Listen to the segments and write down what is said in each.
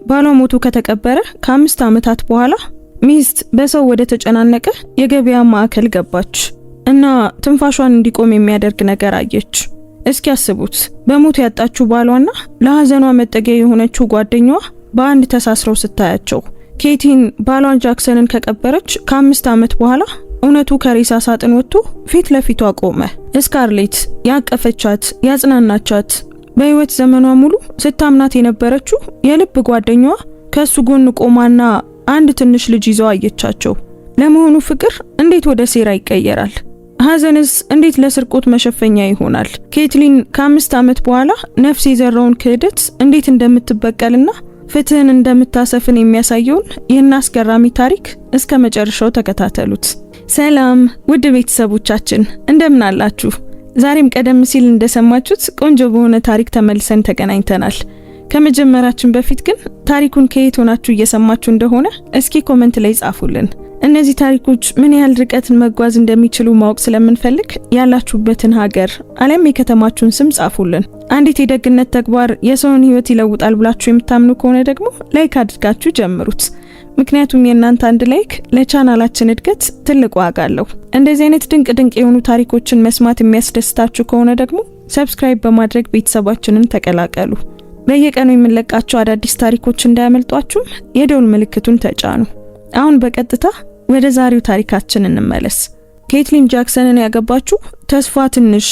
ባሏ ሞቶ ከተቀበረ ከ5 ዓመታት በኋላ ሚስት በሰው ወደ ተጨናነቀ የገበያ ማዕከል ገባች እና ትንፋሿን እንዲቆም የሚያደርግ ነገር አየች። እስኪ ያስቡት፣ በሞት ያጣችው ባሏና ለሐዘኗ መጠጊያ የሆነችው ጓደኛዋ በአንድ ተሳስረው ስታያቸው። ኬቲን ባሏን ጃክሰንን ከቀበረች ከ5 ዓመት በኋላ እውነቱ ከሬሳ ሳጥን ወጥቶ ፊት ለፊቷ ቆመ። ስካርሌት ያቀፈቻት፣ ያጽናናቻት፣ በህይወት ዘመኗ ሙሉ ስታምናት የነበረችው የልብ ጓደኛዋ ከሱ ጎን ቆማና አንድ ትንሽ ልጅ ይዘው አየቻቸው። ለመሆኑ ፍቅር እንዴት ወደ ሴራ ይቀየራል? ሐዘንስ እንዴት ለስርቆት መሸፈኛ ይሆናል? ኬትሊን ከ5 ዓመት በኋላ ነፍስ የዘራውን ክህደት እንዴት እንደምትበቀልና ፍትህን እንደምታሰፍን የሚያሳየውን ይህን አስገራሚ ታሪክ እስከ መጨረሻው ተከታተሉት። ሰላም ውድ ቤተሰቦቻችን እንደምን አላችሁ? ዛሬም ቀደም ሲል እንደሰማችሁት ቆንጆ በሆነ ታሪክ ተመልሰን ተገናኝተናል። ከመጀመራችን በፊት ግን ታሪኩን ከየት ሆናችሁ እየሰማችሁ እንደሆነ እስኪ ኮሜንት ላይ ጻፉልን። እነዚህ ታሪኮች ምን ያህል ርቀትን መጓዝ እንደሚችሉ ማወቅ ስለምንፈልግ ያላችሁበትን ሀገር አለም የከተማችሁን ስም ጻፉልን። አንዲት የደግነት ተግባር የሰውን ህይወት ይለውጣል ብላችሁ የምታምኑ ከሆነ ደግሞ ላይክ አድርጋችሁ ጀምሩት። ምክንያቱም የእናንተ አንድ ላይክ ለቻናላችን እድገት ትልቅ ዋጋ አለው። እንደዚህ አይነት ድንቅ የሆኑ ታሪኮችን መስማት የሚያስደስታችሁ ከሆነ ደግሞ ሰብስክራይብ በማድረግ ቤተሰባችንን ተቀላቀሉ። በየቀኑ የምንለቃቸው አዳዲስ ታሪኮች እንዳያመልጧችሁ የደውል ምልክቱን ተጫኑ። አሁን በቀጥታ ወደ ዛሬው ታሪካችን እንመለስ። ኬትሊን ጃክሰንን ያገባችው ተስፋ ትንሽ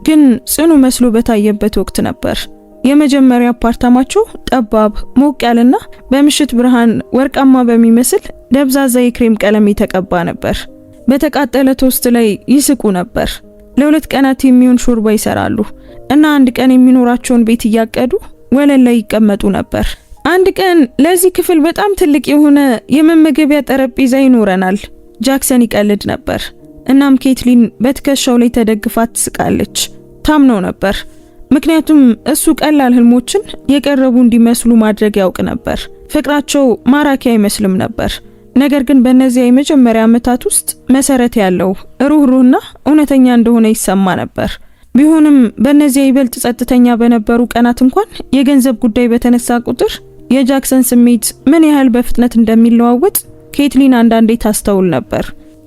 ግን ጽኑ መስሎ በታየበት ወቅት ነበር። የመጀመሪያ አፓርታማቸው ጠባብ፣ ሞቅ ያለና በምሽት ብርሃን ወርቃማ በሚመስል ደብዛዛ የክሬም ቀለም የተቀባ ነበር። በተቃጠለ ቶስት ላይ ይስቁ ነበር። ለ2 ቀናት የሚሆን ሾርባ ይሰራሉ እና አንድ ቀን የሚኖራቸውን ቤት እያቀዱ ወለል ላይ ይቀመጡ ነበር። አንድ ቀን ለዚህ ክፍል በጣም ትልቅ የሆነ የመመገቢያ ጠረጴዛ ይኖረናል፣ ጃክሰን ይቀልድ ነበር። እናም ኬትሊን በትከሻው ላይ ተደግፋ ትስቃለች። ታምነው ነበር፣ ምክንያቱም እሱ ቀላል ህልሞችን የቀረቡ እንዲመስሉ ማድረግ ያውቅ ነበር። ፍቅራቸው ማራኪ አይመስልም ነበር፣ ነገር ግን በእነዚያ የመጀመሪያ ዓመታት ውስጥ መሰረት ያለው ሩህሩህና እውነተኛ እንደሆነ ይሰማ ነበር። ቢሆንም በእነዚያ ይበልጥ ጸጥተኛ በነበሩ ቀናት እንኳን የገንዘብ ጉዳይ በተነሳ ቁጥር የጃክሰን ስሜት ምን ያህል በፍጥነት እንደሚለዋወጥ ኬትሊን አንዳንዴ ታስተውል ነበር።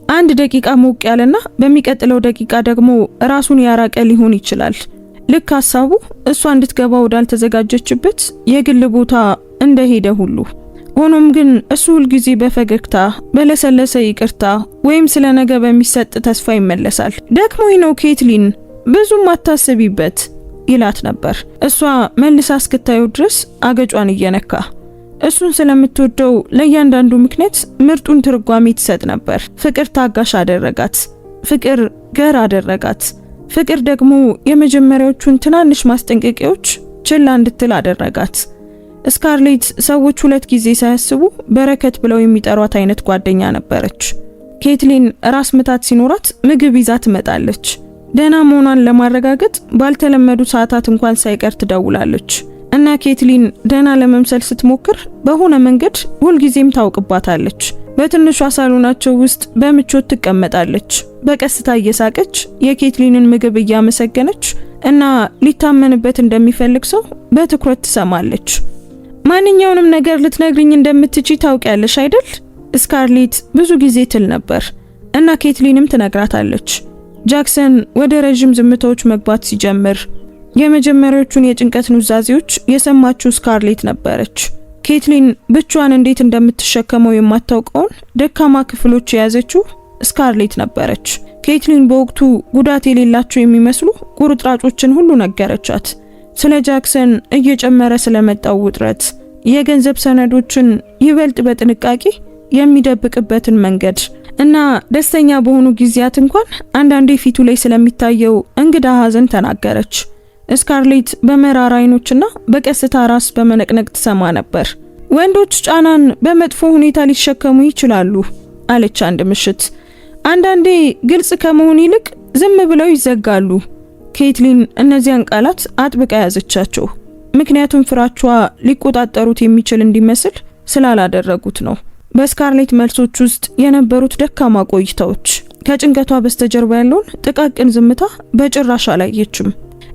አንድ ደቂቃ ሞቅ ያለና በሚቀጥለው ደቂቃ ደግሞ ራሱን ያራቀ ሊሆን ይችላል። ልክ ሐሳቡ እሷ እንድትገባ ወዳልተዘጋጀችበት የግል ቦታ እንደሄደ ሁሉ። ሆኖም ግን እሱ ሁልጊዜ በፈገግታ በለሰለሰ ይቅርታ ወይም ስለ ነገ በሚሰጥ ተስፋ ይመለሳል። ደክሞኝ ነው ኬትሊን፣ ብዙም አታስቢበት ይላት ነበር። እሷ መልሳ እስክታየው ድረስ አገጯን እየነካ እሱን ስለምትወደው ለእያንዳንዱ ምክንያት ምርጡን ትርጓሜ ትሰጥ ነበር። ፍቅር ታጋሽ አደረጋት። ፍቅር ገር አደረጋት። ፍቅር ደግሞ የመጀመሪያዎቹን ትናንሽ ማስጠንቀቂያዎች ችላ እንድትል አደረጋት። ስካርሌት ሰዎች 2 ጊዜ ሳያስቡ በረከት ብለው የሚጠሯት አይነት ጓደኛ ነበረች። ኬትሊን ራስ ምታት ሲኖራት ምግብ ይዛ ትመጣለች። ደህና መሆኗን ለማረጋገጥ ባልተለመዱ ሰዓታት እንኳን ሳይቀር ትደውላለች እና ኬትሊን ደህና ለመምሰል ስትሞክር በሆነ መንገድ ሁልጊዜም ታውቅባታለች። በትንሿ ሳሎናቸው ውስጥ በምቾት ትቀመጣለች። በቀስታ እየሳቀች የኬትሊንን ምግብ እያመሰገነች እና ሊታመንበት እንደሚፈልግ ሰው በትኩረት ትሰማለች። ማንኛውንም ነገር ልትነግሪኝ እንደምትችይ ታውቂያለሽ አይደል? ስካርሌት ብዙ ጊዜ ትል ነበር እና ኬትሊንም ትነግራታለች። ጃክሰን ወደ ረጅም ዝምታዎች መግባት ሲጀምር የመጀመሪያዎቹን የጭንቀት ኑዛዜዎች የሰማችው ስካርሌት ነበረች። ኬትሊን ብቻዋን እንዴት እንደምትሸከመው የማታውቀውን ደካማ ክፍሎች የያዘችው ስካርሌት ነበረች። ኬትሊን በወቅቱ ጉዳት የሌላቸው የሚመስሉ ቁርጥራጮችን ሁሉ ነገረቻት። ስለ ጃክሰን እየጨመረ ስለመጣው ውጥረት፣ የገንዘብ ሰነዶችን ይበልጥ በጥንቃቄ የሚደብቅበትን መንገድ እና ደስተኛ በሆኑ ጊዜያት እንኳን አንዳንዴ ፊቱ ላይ ስለሚታየው እንግዳ ሐዘን ተናገረች። ስካርሌት በመራራ አይኖችና በቀስታ ራስ በመነቅነቅ ትሰማ ነበር። ወንዶች ጫናን በመጥፎ ሁኔታ ሊሸከሙ ይችላሉ አለች አንድ ምሽት። አንዳንዴ ግልጽ ከመሆን ይልቅ ዝም ብለው ይዘጋሉ። ኬትሊን እነዚያን ቃላት አጥብቃ ያዘቻቸው፣ ምክንያቱም ፍራቿ ሊቆጣጠሩት የሚችል እንዲመስል ስላላደረጉት ነው። በስካርሌት መልሶች ውስጥ የነበሩት ደካማ ቆይታዎች ከጭንቀቷ በስተጀርባ ያለውን ጥቃቅን ዝምታ በጭራሽ አላየችም።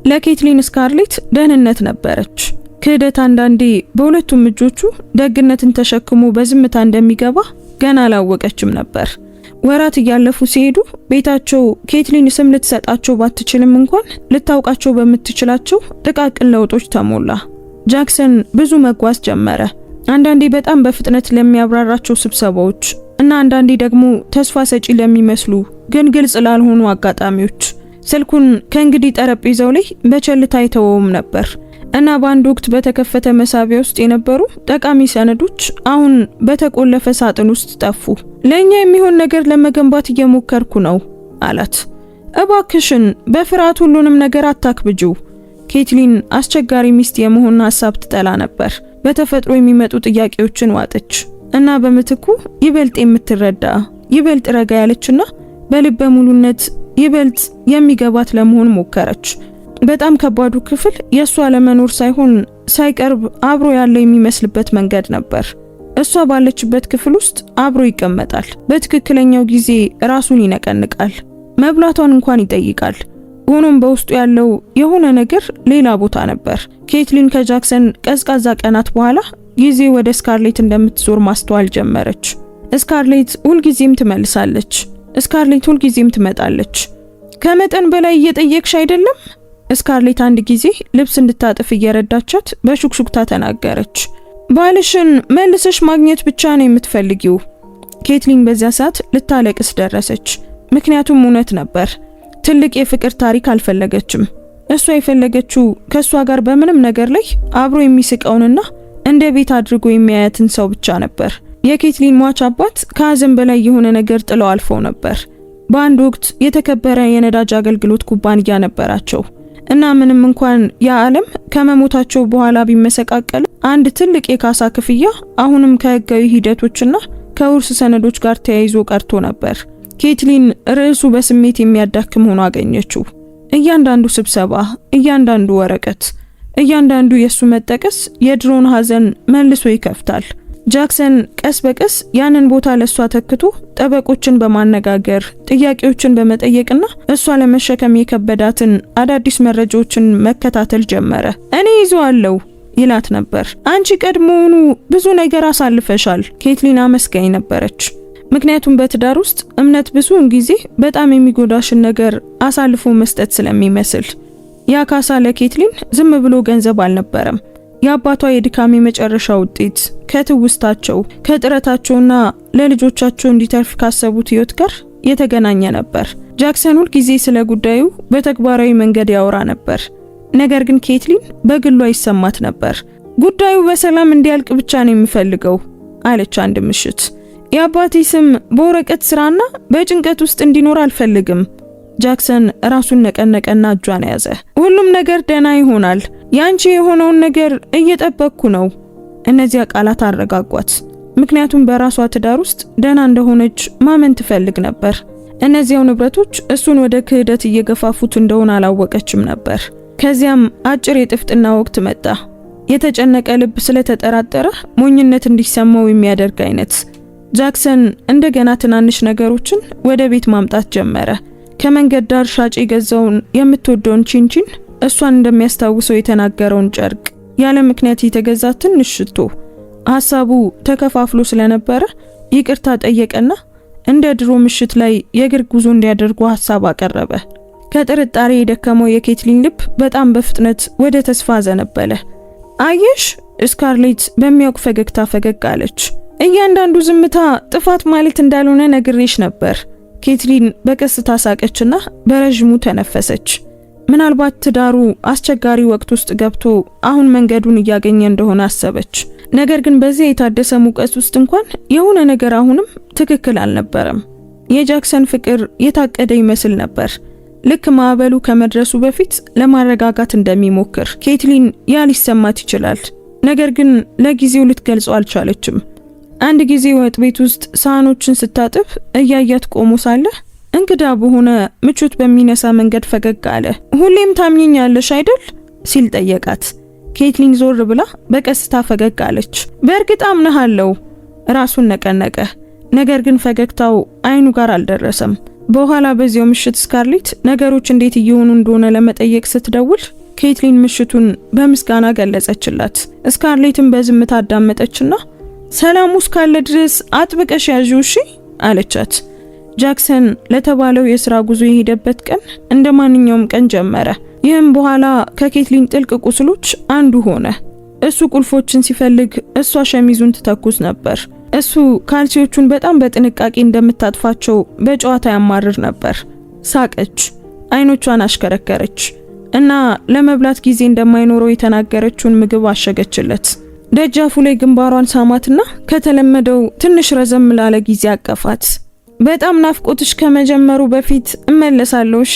ለኬትሊን ስካርሌት ደህንነት ነበረች። ክህደት አንዳንዴ በሁለቱም እጆቹ ደግነትን ተሸክሞ በዝምታ እንደሚገባ ገና አላወቀችም ነበር። ወራት እያለፉ ሲሄዱ ቤታቸው ኬትሊን ስም ልትሰጣቸው ባትችልም እንኳን ልታውቃቸው በምትችላቸው ጥቃቅን ለውጦች ተሞላ። ጃክሰን ብዙ መጓዝ ጀመረ። አንዳንዴ በጣም በፍጥነት ለሚያብራራቸው ስብሰባዎች እና አንዳንዴ ደግሞ ተስፋ ሰጪ ለሚመስሉ ግን ግልጽ ላልሆኑ አጋጣሚዎች። ስልኩን ከእንግዲህ ጠረጴዛው ላይ በቸልታ አይተወውም ነበር እና በአንድ ወቅት በተከፈተ መሳቢያ ውስጥ የነበሩ ጠቃሚ ሰነዶች አሁን በተቆለፈ ሳጥን ውስጥ ጠፉ። ለኛ የሚሆን ነገር ለመገንባት እየሞከርኩ ነው አላት። እባክሽን በፍርሃት ሁሉንም ነገር አታክብጂው። ኬትሊን አስቸጋሪ ሚስት የመሆን ሐሳብ ትጠላ ነበር። በተፈጥሮ የሚመጡ ጥያቄዎችን ዋጠች እና በምትኩ ይበልጥ የምትረዳ ይበልጥ ረጋ ያለችና በልበ ሙሉነት ይበልጥ የሚገባት ለመሆን ሞከረች። በጣም ከባዱ ክፍል የሷ ለመኖር ሳይሆን ሳይቀርብ አብሮ ያለው የሚመስልበት መንገድ ነበር። እሷ ባለችበት ክፍል ውስጥ አብሮ ይቀመጣል። በትክክለኛው ጊዜ ራሱን ይነቀንቃል። መብላቷን እንኳን ይጠይቃል። ሆኖም በውስጡ ያለው የሆነ ነገር ሌላ ቦታ ነበር። ኬትሊን ከጃክሰን ቀዝቃዛ ቀናት በኋላ ጊዜ ወደ ስካርሌት እንደምትዞር ማስተዋል ጀመረች። ስካርሌት ሁልጊዜም ትመልሳለች። ስካርሌት ሁልጊዜም ትመጣለች። ከመጠን በላይ እየጠየቅሽ አይደለም? ስካርሌት አንድ ጊዜ ልብስ እንድታጥፍ እየረዳቻት በሹክሹክታ ተናገረች። ባልሽን መልሰሽ ማግኘት ብቻ ነው የምትፈልጊው። ኬትሊን በዚያ ሰዓት ልታለቅስ ደረሰች። ምክንያቱም እውነት ነበር። ትልቅ የፍቅር ታሪክ አልፈለገችም። እሷ የፈለገችው ከሷ ጋር በምንም ነገር ላይ አብሮ የሚስቀውንና እንደ ቤት አድርጎ የሚያያትን ሰው ብቻ ነበር። የኬትሊን ሟች አባት ከሀዘን በላይ የሆነ ነገር ጥለው አልፈው ነበር። በአንድ ወቅት የተከበረ የነዳጅ አገልግሎት ኩባንያ ነበራቸው እና ምንም እንኳን የዓለም ከመሞታቸው በኋላ ቢመሰቃቀል አንድ ትልቅ የካሳ ክፍያ አሁንም ከህጋዊ ሂደቶችና ከውርስ ሰነዶች ጋር ተያይዞ ቀርቶ ነበር። ኬትሊን ርዕሱ በስሜት የሚያዳክም ሆኖ አገኘችው። እያንዳንዱ ስብሰባ፣ እያንዳንዱ ወረቀት፣ እያንዳንዱ የሱ መጠቀስ የድሮን ሀዘን መልሶ ይከፍታል። ጃክሰን ቀስ በቀስ ያንን ቦታ ለሷ ተክቶ ጠበቆችን በማነጋገር ጥያቄዎችን በመጠየቅና እሷ ለመሸከም የከበዳትን አዳዲስ መረጃዎችን መከታተል ጀመረ። እኔ ይዟለሁ ይላት ነበር። አንቺ ቀድሞውኑ ብዙ ነገር አሳልፈሻል። ኬትሊን አመስጋኝ ነበረች። ምክንያቱም በትዳር ውስጥ እምነት ብዙውን ጊዜ በጣም የሚጎዳሽን ነገር አሳልፎ መስጠት ስለሚመስል። ያ ካሳ ለኬትሊን ዝም ብሎ ገንዘብ አልነበረም። የአባቷ የድካም የመጨረሻ ውጤት ከትውስታቸው ከጥረታቸውና ለልጆቻቸው እንዲተርፍ ካሰቡት ህይወት ጋር የተገናኘ ነበር። ጃክሰን ሁል ጊዜ ስለ ጉዳዩ በተግባራዊ መንገድ ያወራ ነበር። ነገር ግን ኬትሊን በግሏ ይሰማት ነበር። ጉዳዩ በሰላም እንዲያልቅ ብቻ ነው የምፈልገው አለች አንድ ምሽት። የአባቴ ስም በወረቀት ስራና በጭንቀት ውስጥ እንዲኖር አልፈልግም። ጃክሰን ራሱን ነቀነቀና እጇን ያዘ። ሁሉም ነገር ደህና ይሆናል። ያንቺ የሆነውን ነገር እየጠበቅኩ ነው። እነዚያ ቃላት አረጋጓት። ምክንያቱም በራሷ ትዳር ውስጥ ደህና እንደሆነች ማመን ትፈልግ ነበር። እነዚያው ንብረቶች እሱን ወደ ክህደት እየገፋፉት እንደሆነ አላወቀችም ነበር። ከዚያም አጭር የጥፍጥና ወቅት መጣ። የተጨነቀ ልብ ስለተጠራጠረ ሞኝነት እንዲሰማው የሚያደርግ አይነት። ጃክሰን እንደገና ትናንሽ ነገሮችን ወደ ቤት ማምጣት ጀመረ። ከመንገድ ዳር ሻጭ የገዛውን የምትወደውን ቺንቺን፣ እሷን እንደሚያስታውሰው የተናገረውን ጨርቅ፣ ያለ ምክንያት የተገዛ ትንሽ ሽቶ። ሐሳቡ ተከፋፍሎ ስለነበረ ይቅርታ ጠየቀና እንደ ድሮ ምሽት ላይ የእግር ጉዞ እንዲያደርጉ ሐሳብ አቀረበ። ከጥርጣሬ የደከመው የኬትሊን ልብ በጣም በፍጥነት ወደ ተስፋ ዘነበለ። አየሽ፣ ስካርሌት በሚያውቅ ፈገግታ ፈገግ አለች። እያንዳንዱ ዝምታ ጥፋት ማለት እንዳልሆነ ነግሬሽ ነበር። ኬትሊን በቀስታ ሳቀችና በረጅሙ ተነፈሰች። ምናልባት ትዳሩ አስቸጋሪ ወቅት ውስጥ ገብቶ አሁን መንገዱን እያገኘ እንደሆነ አሰበች። ነገር ግን በዚህ የታደሰ ሙቀት ውስጥ እንኳን የሆነ ነገር አሁንም ትክክል አልነበረም። የጃክሰን ፍቅር የታቀደ ይመስል ነበር። ልክ ማዕበሉ ከመድረሱ በፊት ለማረጋጋት እንደሚሞክር ኬትሊን ያ ሊሰማት ይችላል። ነገር ግን ለጊዜው ልትገልጸው አልቻለችም። አንድ ጊዜ ወጥ ቤት ውስጥ ሳህኖችን ስታጥብ እያያት ቆሞ ሳለ እንግዳ በሆነ ምቾት በሚነሳ መንገድ ፈገግ አለ። ሁሌም ታምኚኛለሽ አይደል ሲል ጠየቃት። ኬትሊን ዞር ብላ በቀስታ ፈገግ አለች። በእርግጥ አምነሃለሁ። ራሱን ነቀነቀ። ነገር ግን ፈገግታው አይኑ ጋር አልደረሰም። በኋላ በዚያው ምሽት ስካርሌት ነገሮች እንዴት እየሆኑ እንደሆነ ለመጠየቅ ስትደውል ኬትሊን ምሽቱን በምስጋና ገለጸችላት። ስካርሌትን በዝምታ አዳመጠችና ሰላም እስካለ ድረስ አጥብቀሽ ያዢው እሺ አለቻት። ጃክሰን ለተባለው የሥራ ጉዞ የሄደበት ቀን እንደ ማንኛውም ቀን ጀመረ። ይህም በኋላ ከኬትሊን ጥልቅ ቁስሎች አንዱ ሆነ። እሱ ቁልፎችን ሲፈልግ እሷ ሸሚዙን ትተኩስ ነበር። እሱ ካልሲዎቹን በጣም በጥንቃቄ እንደምታጥፋቸው በጨዋታ ያማርር ነበር። ሳቀች፣ አይኖቿን አሽከረከረች እና ለመብላት ጊዜ እንደማይኖረው የተናገረችውን ምግብ አሸገችለት። ደጃፉ ላይ ግንባሯን ሳማትና ከተለመደው ትንሽ ረዘም ላለ ጊዜ አቀፋት። በጣም ናፍቆትሽ ከመጀመሩ በፊት እመለሳለሁ እሺ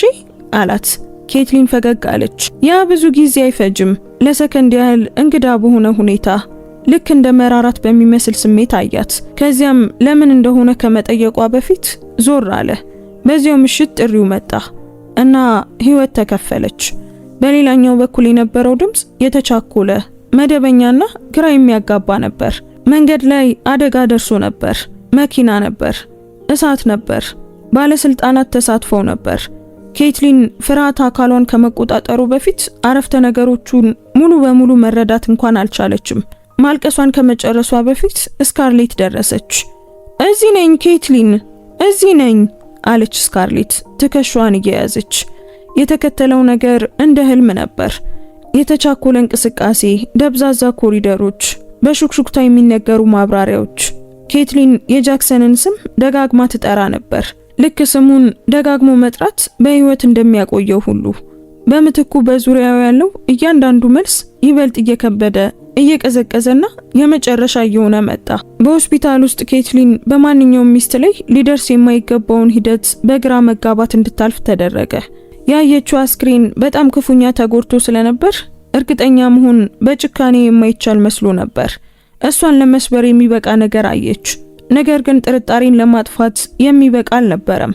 አላት። ኬትሊን ፈገግ አለች። ያ ብዙ ጊዜ አይፈጅም። ለሰከንድ ያህል እንግዳ በሆነ ሁኔታ ልክ እንደ መራራት በሚመስል ስሜት አያት። ከዚያም ለምን እንደሆነ ከመጠየቋ በፊት ዞር አለ። በዚያው ምሽት ጥሪው መጣ እና ህይወት ተከፈለች። በሌላኛው በኩል የነበረው ድምጽ የተቻኮለ መደበኛና ግራ የሚያጋባ ነበር። መንገድ ላይ አደጋ ደርሶ ነበር። መኪና ነበር፣ እሳት ነበር፣ ባለስልጣናት ተሳትፈው ነበር። ኬትሊን ፍርሃት አካሏን ከመቆጣጠሩ በፊት አረፍተ ነገሮቹን ሙሉ በሙሉ መረዳት እንኳን አልቻለችም። ማልቀሷን ከመጨረሷ በፊት ስካርሌት ደረሰች። እዚህ ነኝ ኬትሊን፣ እዚህ ነኝ አለች ስካርሌት ትከሻዋን እየያዘች። የተከተለው ነገር እንደ ህልም ነበር። የተቻኮለ እንቅስቃሴ፣ ደብዛዛ ኮሪደሮች፣ በሹክሹክታ የሚነገሩ ማብራሪያዎች። ኬትሊን የጃክሰንን ስም ደጋግማ ትጠራ ነበር። ልክ ስሙን ደጋግሞ መጥራት በህይወት እንደሚያቆየው ሁሉ በምትኩ በዙሪያው ያለው እያንዳንዱ መልስ ይበልጥ እየከበደ እየቀዘቀዘና የመጨረሻ እየሆነ መጣ። በሆስፒታል ውስጥ ኬትሊን በማንኛውም ሚስት ላይ ሊደርስ የማይገባውን ሂደት በግራ መጋባት እንድታልፍ ተደረገ። ያየችው አስክሬን በጣም ክፉኛ ተጎድቶ ስለነበር እርግጠኛ መሆን በጭካኔ የማይቻል መስሎ ነበር። እሷን ለመስበር የሚበቃ ነገር አየች። ነገር ግን ጥርጣሬን ለማጥፋት የሚበቃ አልነበረም።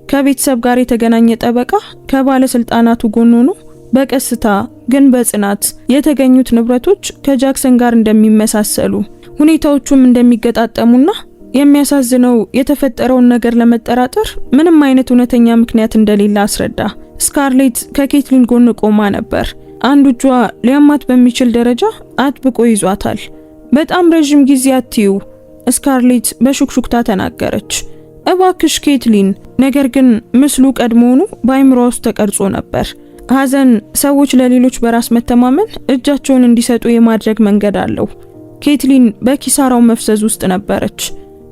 ከቤተሰብ ጋር የተገናኘ ጠበቃ ከባለስልጣናቱ ጎን ሆኖ በቀስታ ግን በጽናት የተገኙት ንብረቶች ከጃክሰን ጋር እንደሚመሳሰሉ፣ ሁኔታዎቹም እንደሚገጣጠሙና የሚያሳዝነው የተፈጠረውን ነገር ለመጠራጠር ምንም አይነት እውነተኛ ምክንያት እንደሌለ አስረዳ። ስካርሌት ከኬትሊን ጎን ቆማ ነበር። አንዱ እጇ ሊያማት በሚችል ደረጃ አጥብቆ ይዟታል። በጣም ረጅም ጊዜ አትዩ ስካርሌት በሹክሹክታ ተናገረች። እባክሽ ኬትሊን። ነገር ግን ምስሉ ቀድሞውኑ በአይምሯ ውስጥ ተቀርጾ ነበር። ሐዘን ሰዎች ለሌሎች በራስ መተማመን እጃቸውን እንዲሰጡ የማድረግ መንገድ አለው። ኬትሊን በኪሳራው መፍሰዝ ውስጥ ነበረች።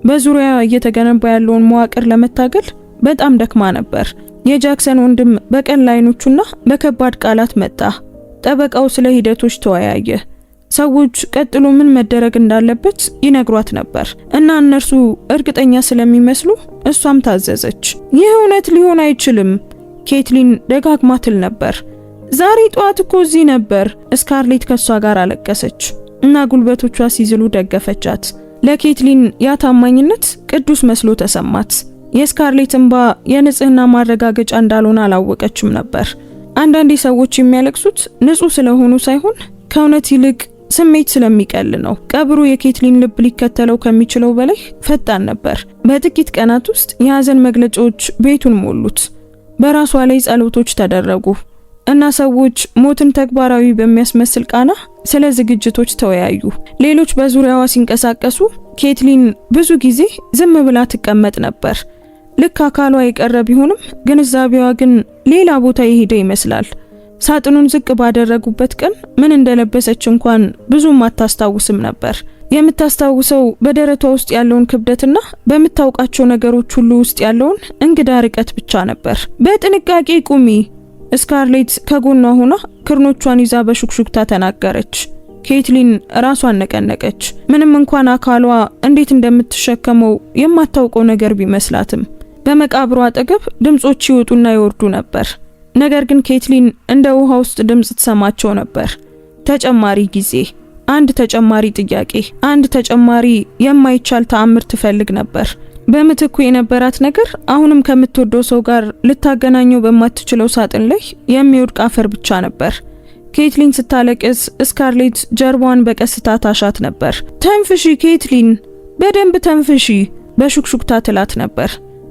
በዙሪያ እየተገነባ ያለውን መዋቅር ለመታገል በጣም ደክማ ነበር። የጃክሰን ወንድም በቀል አይኖቹና በከባድ ቃላት መጣ። ጠበቃው ስለ ሂደቶች ተወያየ። ሰዎች ቀጥሎ ምን መደረግ እንዳለበት ይነግሯት ነበር እና እነርሱ እርግጠኛ ስለሚመስሉ እሷም ታዘዘች። ይህ እውነት ሊሆን አይችልም ኬትሊን ደጋግማ ትል ነበር። ዛሬ ጧት እኮ እዚህ ነበር። ስካርሌት ከሷ ጋር አለቀሰች እና ጉልበቶቿ ሲዝሉ ደገፈቻት። ለኬትሊን ያ ታማኝነት ቅዱስ መስሎ ተሰማት። የስካርሌት እንባ የንጽህና ማረጋገጫ እንዳልሆነ አላወቀችም ነበር። አንዳንዴ ሰዎች የሚያለቅሱት ንጹህ ስለሆኑ ሳይሆን ከእውነት ይልቅ ስሜት ስለሚቀል ነው። ቀብሩ የኬትሊን ልብ ሊከተለው ከሚችለው በላይ ፈጣን ነበር። በጥቂት ቀናት ውስጥ የሐዘን መግለጫዎች ቤቱን ሞሉት። በራሷ ላይ ጸሎቶች ተደረጉ እና ሰዎች ሞትን ተግባራዊ በሚያስመስል ቃና ስለ ዝግጅቶች ተወያዩ። ሌሎች በዙሪያዋ ሲንቀሳቀሱ ኬትሊን ብዙ ጊዜ ዝም ብላ ትቀመጥ ነበር። ልክ አካሏ የቀረ ቢሆንም ግንዛቤዋ ግን ሌላ ቦታ የሄደ ይመስላል። ሳጥኑን ዝቅ ባደረጉበት ቀን ምን እንደለበሰች እንኳን ብዙም አታስታውስም ነበር። የምታስታውሰው በደረቷ ውስጥ ያለውን ክብደትና በምታውቃቸው ነገሮች ሁሉ ውስጥ ያለውን እንግዳ ርቀት ብቻ ነበር። በጥንቃቄ ቁሚ ስካርሌት ከጎኗ ሆና ክርኖቿን ይዛ በሹክሹክታ ተናገረች። ኬትሊን ራሷን ነቀነቀች። ምንም እንኳን አካሏ እንዴት እንደምትሸከመው የማታውቀው ነገር ቢመስላትም በመቃብሯ አጠገብ ድምጾች ይወጡና ይወርዱ ነበር። ነገር ግን ኬትሊን እንደ ውሃ ውስጥ ድምጽ ትሰማቸው ነበር። ተጨማሪ ጊዜ፣ አንድ ተጨማሪ ጥያቄ፣ አንድ ተጨማሪ የማይቻል ተአምር ትፈልግ ነበር። በምትኩ የነበራት ነገር አሁንም ከምትወደው ሰው ጋር ልታገናኘው በማትችለው ሳጥን ላይ የሚወድቅ አፈር ብቻ ነበር። ኬትሊን ስታለቅስ ስካርሌት ጀርባዋን በቀስታ ታሻት ነበር። ተንፍሺ ኬትሊን፣ በደንብ ተንፍሺ በሹክሹክታ ትላት ነበር።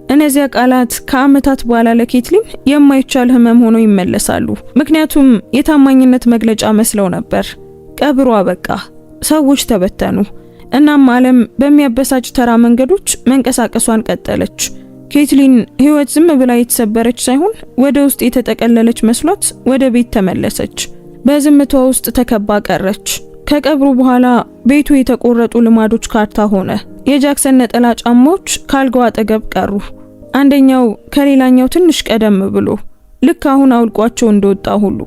እነዚያ ቃላት ከዓመታት በኋላ ለኬትሊን የማይቻል ህመም ሆነው ይመለሳሉ። ምክንያቱም የታማኝነት መግለጫ መስለው ነበር። ቀብሩ አበቃ፣ ሰዎች ተበተኑ። እናም ዓለም በሚያበሳጭ ተራ መንገዶች መንቀሳቀሷን ቀጠለች። ኬትሊን ህይወት ዝም ብላ የተሰበረች ሳይሆን ወደ ውስጥ የተጠቀለለች መስሏት ወደ ቤት ተመለሰች። በዝምታዋ ውስጥ ተከባ ቀረች። ከቀብሩ በኋላ ቤቱ የተቆረጡ ልማዶች ካርታ ሆነ። የጃክሰን ነጠላ ጫማዎች ካልጋው አጠገብ ቀሩ። አንደኛው ከሌላኛው ትንሽ ቀደም ብሎ ልክ አሁን አውልቋቸው እንደወጣ ሁሉ።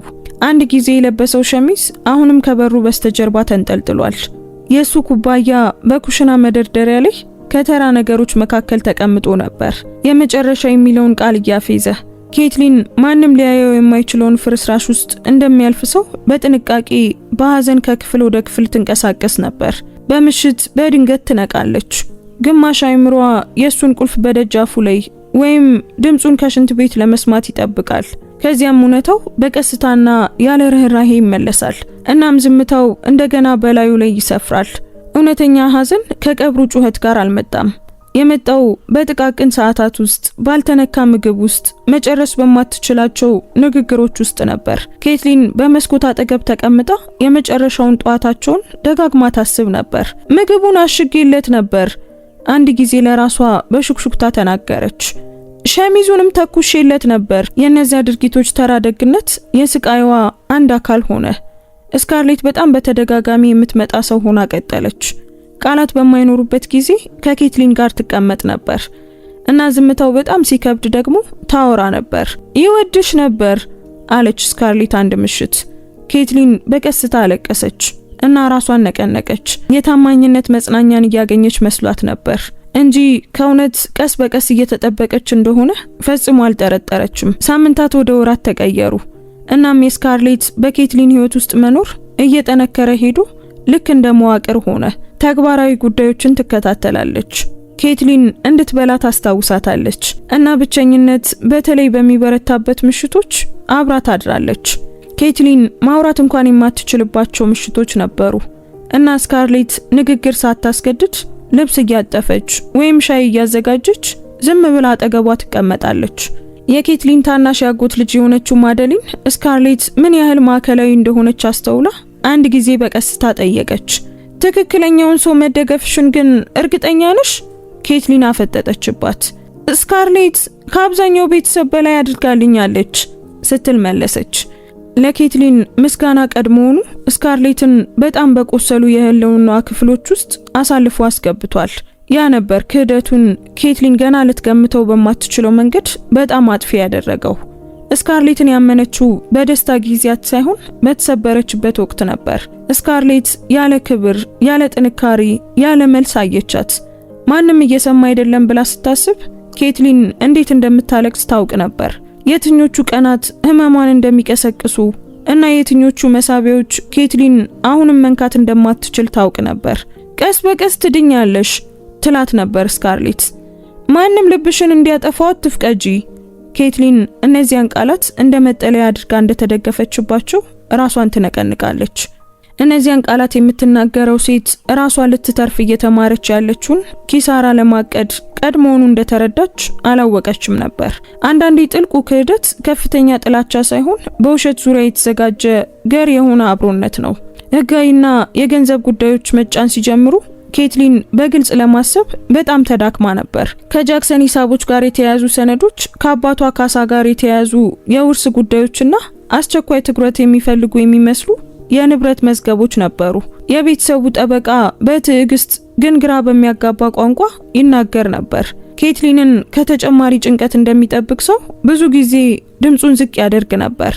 አንድ ጊዜ የለበሰው ሸሚዝ አሁንም ከበሩ በስተጀርባ ተንጠልጥሏል። የሱ ኩባያ በኩሽና መደርደሪያ ላይ ከተራ ነገሮች መካከል ተቀምጦ ነበር። የመጨረሻ የሚለውን ቃል እያፌዘ ኬትሊን ማንም ሊያየው የማይችለውን ፍርስራሽ ውስጥ እንደሚያልፍ ሰው በጥንቃቄ በሐዘን ከክፍል ወደ ክፍል ትንቀሳቀስ ነበር። በምሽት በድንገት ትነቃለች። ግማሽ አይምሯ የሱን ቁልፍ በደጃፉ ላይ ወይም ድምጹን ከሽንት ቤት ለመስማት ይጠብቃል። ከዚያም እውነታው በቀስታና ያለ ርህራሄ ይመለሳል። እናም ዝምታው እንደገና በላዩ ላይ ይሰፍራል። እውነተኛ ሐዘን ከቀብሩ ጩኸት ጋር አልመጣም። የመጣው በጥቃቅን ሰዓታት ውስጥ፣ ባልተነካ ምግብ ውስጥ፣ መጨረስ በማትችላቸው ንግግሮች ውስጥ ነበር። ኬትሊን በመስኮት አጠገብ ተቀምጣ የመጨረሻውን ጧታቸውን ደጋግማ ታስብ ነበር። ምግቡን አሽጌለት ነበር አንድ ጊዜ ለራሷ በሹክሹክታ ተናገረች። ሸሚዙንም ተኩሼለት ነበር። የእነዚያ ድርጊቶች ተራ ደግነት የስቃይዋ አንድ አካል ሆነ። ስካርሌት በጣም በተደጋጋሚ የምትመጣ ሰው ሆና ቀጠለች። ቃላት በማይኖሩበት ጊዜ ከኬትሊን ጋር ትቀመጥ ነበር እና ዝምታው በጣም ሲከብድ ደግሞ ታወራ ነበር። ይወድሽ ነበር አለች ስካርሌት አንድ ምሽት። ኬትሊን በቀስታ አለቀሰች እና ራሷን ነቀነቀች። የታማኝነት መጽናኛን እያገኘች መስሏት ነበር እንጂ ከእውነት ቀስ በቀስ እየተጠበቀች እንደሆነ ፈጽሞ አልጠረጠረችም። ሳምንታት ወደ ወራት ተቀየሩ። እናም የስካርሌት በኬትሊን ህይወት ውስጥ መኖር እየጠነከረ ሄዶ ልክ እንደ መዋቅር ሆነ። ተግባራዊ ጉዳዮችን ትከታተላለች። ኬትሊን እንድትበላ ታስታውሳታለች እና ብቸኝነት በተለይ በሚበረታበት ምሽቶች አብራ ታድራለች። ኬትሊን ማውራት እንኳን የማትችልባቸው ምሽቶች ነበሩ እና ስካርሌት ንግግር ሳታስገድድ ልብስ እያጠፈች ወይም ሻይ እያዘጋጀች ዝም ብላ አጠገቧ ትቀመጣለች። የኬትሊን ታናሽ ያጎት ልጅ የሆነችው ማደሊን ስካርሌት ምን ያህል ማዕከላዊ እንደሆነች አስተውላ አንድ ጊዜ በቀስታ ጠየቀች። ትክክለኛውን ሰው መደገፍሽን ግን እርግጠኛ ነሽ? ኬትሊን አፈጠጠችባት። ስካርሌት ከአብዛኛው ቤተሰብ በላይ አድርጋልኛለች ስትል መለሰች። ለኬትሊን ምስጋና ቀድሞውኑ ስካርሌትን በጣም በቆሰሉ የህልውናዋ ክፍሎች ውስጥ አሳልፎ አስገብቷል። ያ ነበር ክህደቱን ኬትሊን ገና ልትገምተው በማትችለው መንገድ በጣም አጥፊ ያደረገው። ስካርሌትን ያመነችው በደስታ ጊዜያት ሳይሆን በተሰበረችበት ወቅት ነበር። ስካርሌት ያለ ክብር፣ ያለ ጥንካሬ፣ ያለ መልስ አየቻት። ማንም እየሰማ አይደለም ብላ ስታስብ ኬትሊን እንዴት እንደምታለቅስ ታውቅ ነበር። የትኞቹ ቀናት ህመሟን እንደሚቀሰቅሱ እና የትኞቹ መሳቢያዎች ኬትሊን አሁንም መንካት እንደማትችል ታውቅ ነበር። ቀስ በቀስ ትድኛለሽ ትላት ነበር ስካርሌት። ማንም ልብሽን እንዲያጠፋው አትፍቀጂ። ኬትሊን እነዚያን ቃላት እንደ መጠለያ አድርጋ እንደተደገፈችባቸው ራሷን ትነቀንቃለች። እነዚያን ቃላት የምትናገረው ሴት ራሷን ልትተርፍ እየተማረች ያለችውን ኪሳራ ለማቀድ ቀድሞውኑ እንደተረዳች አላወቀችም ነበር። አንዳንዴ ጥልቁ ክህደት ከፍተኛ ጥላቻ ሳይሆን በውሸት ዙሪያ የተዘጋጀ ገር የሆነ አብሮነት ነው። ህጋዊና የገንዘብ ጉዳዮች መጫን ሲጀምሩ ኬትሊን በግልጽ ለማሰብ በጣም ተዳክማ ነበር። ከጃክሰን ሂሳቦች ጋር የተያያዙ ሰነዶች፣ ከአባቷ ካሳ ጋር የተያያዙ የውርስ ጉዳዮችና አስቸኳይ ትኩረት የሚፈልጉ የሚመስሉ የንብረት መዝገቦች ነበሩ። የቤተሰቡ ጠበቃ በትዕግስት ግን ግራ በሚያጋባ ቋንቋ ይናገር ነበር። ኬትሊንን ከተጨማሪ ጭንቀት እንደሚጠብቅ ሰው ብዙ ጊዜ ድምጹን ዝቅ ያደርግ ነበር።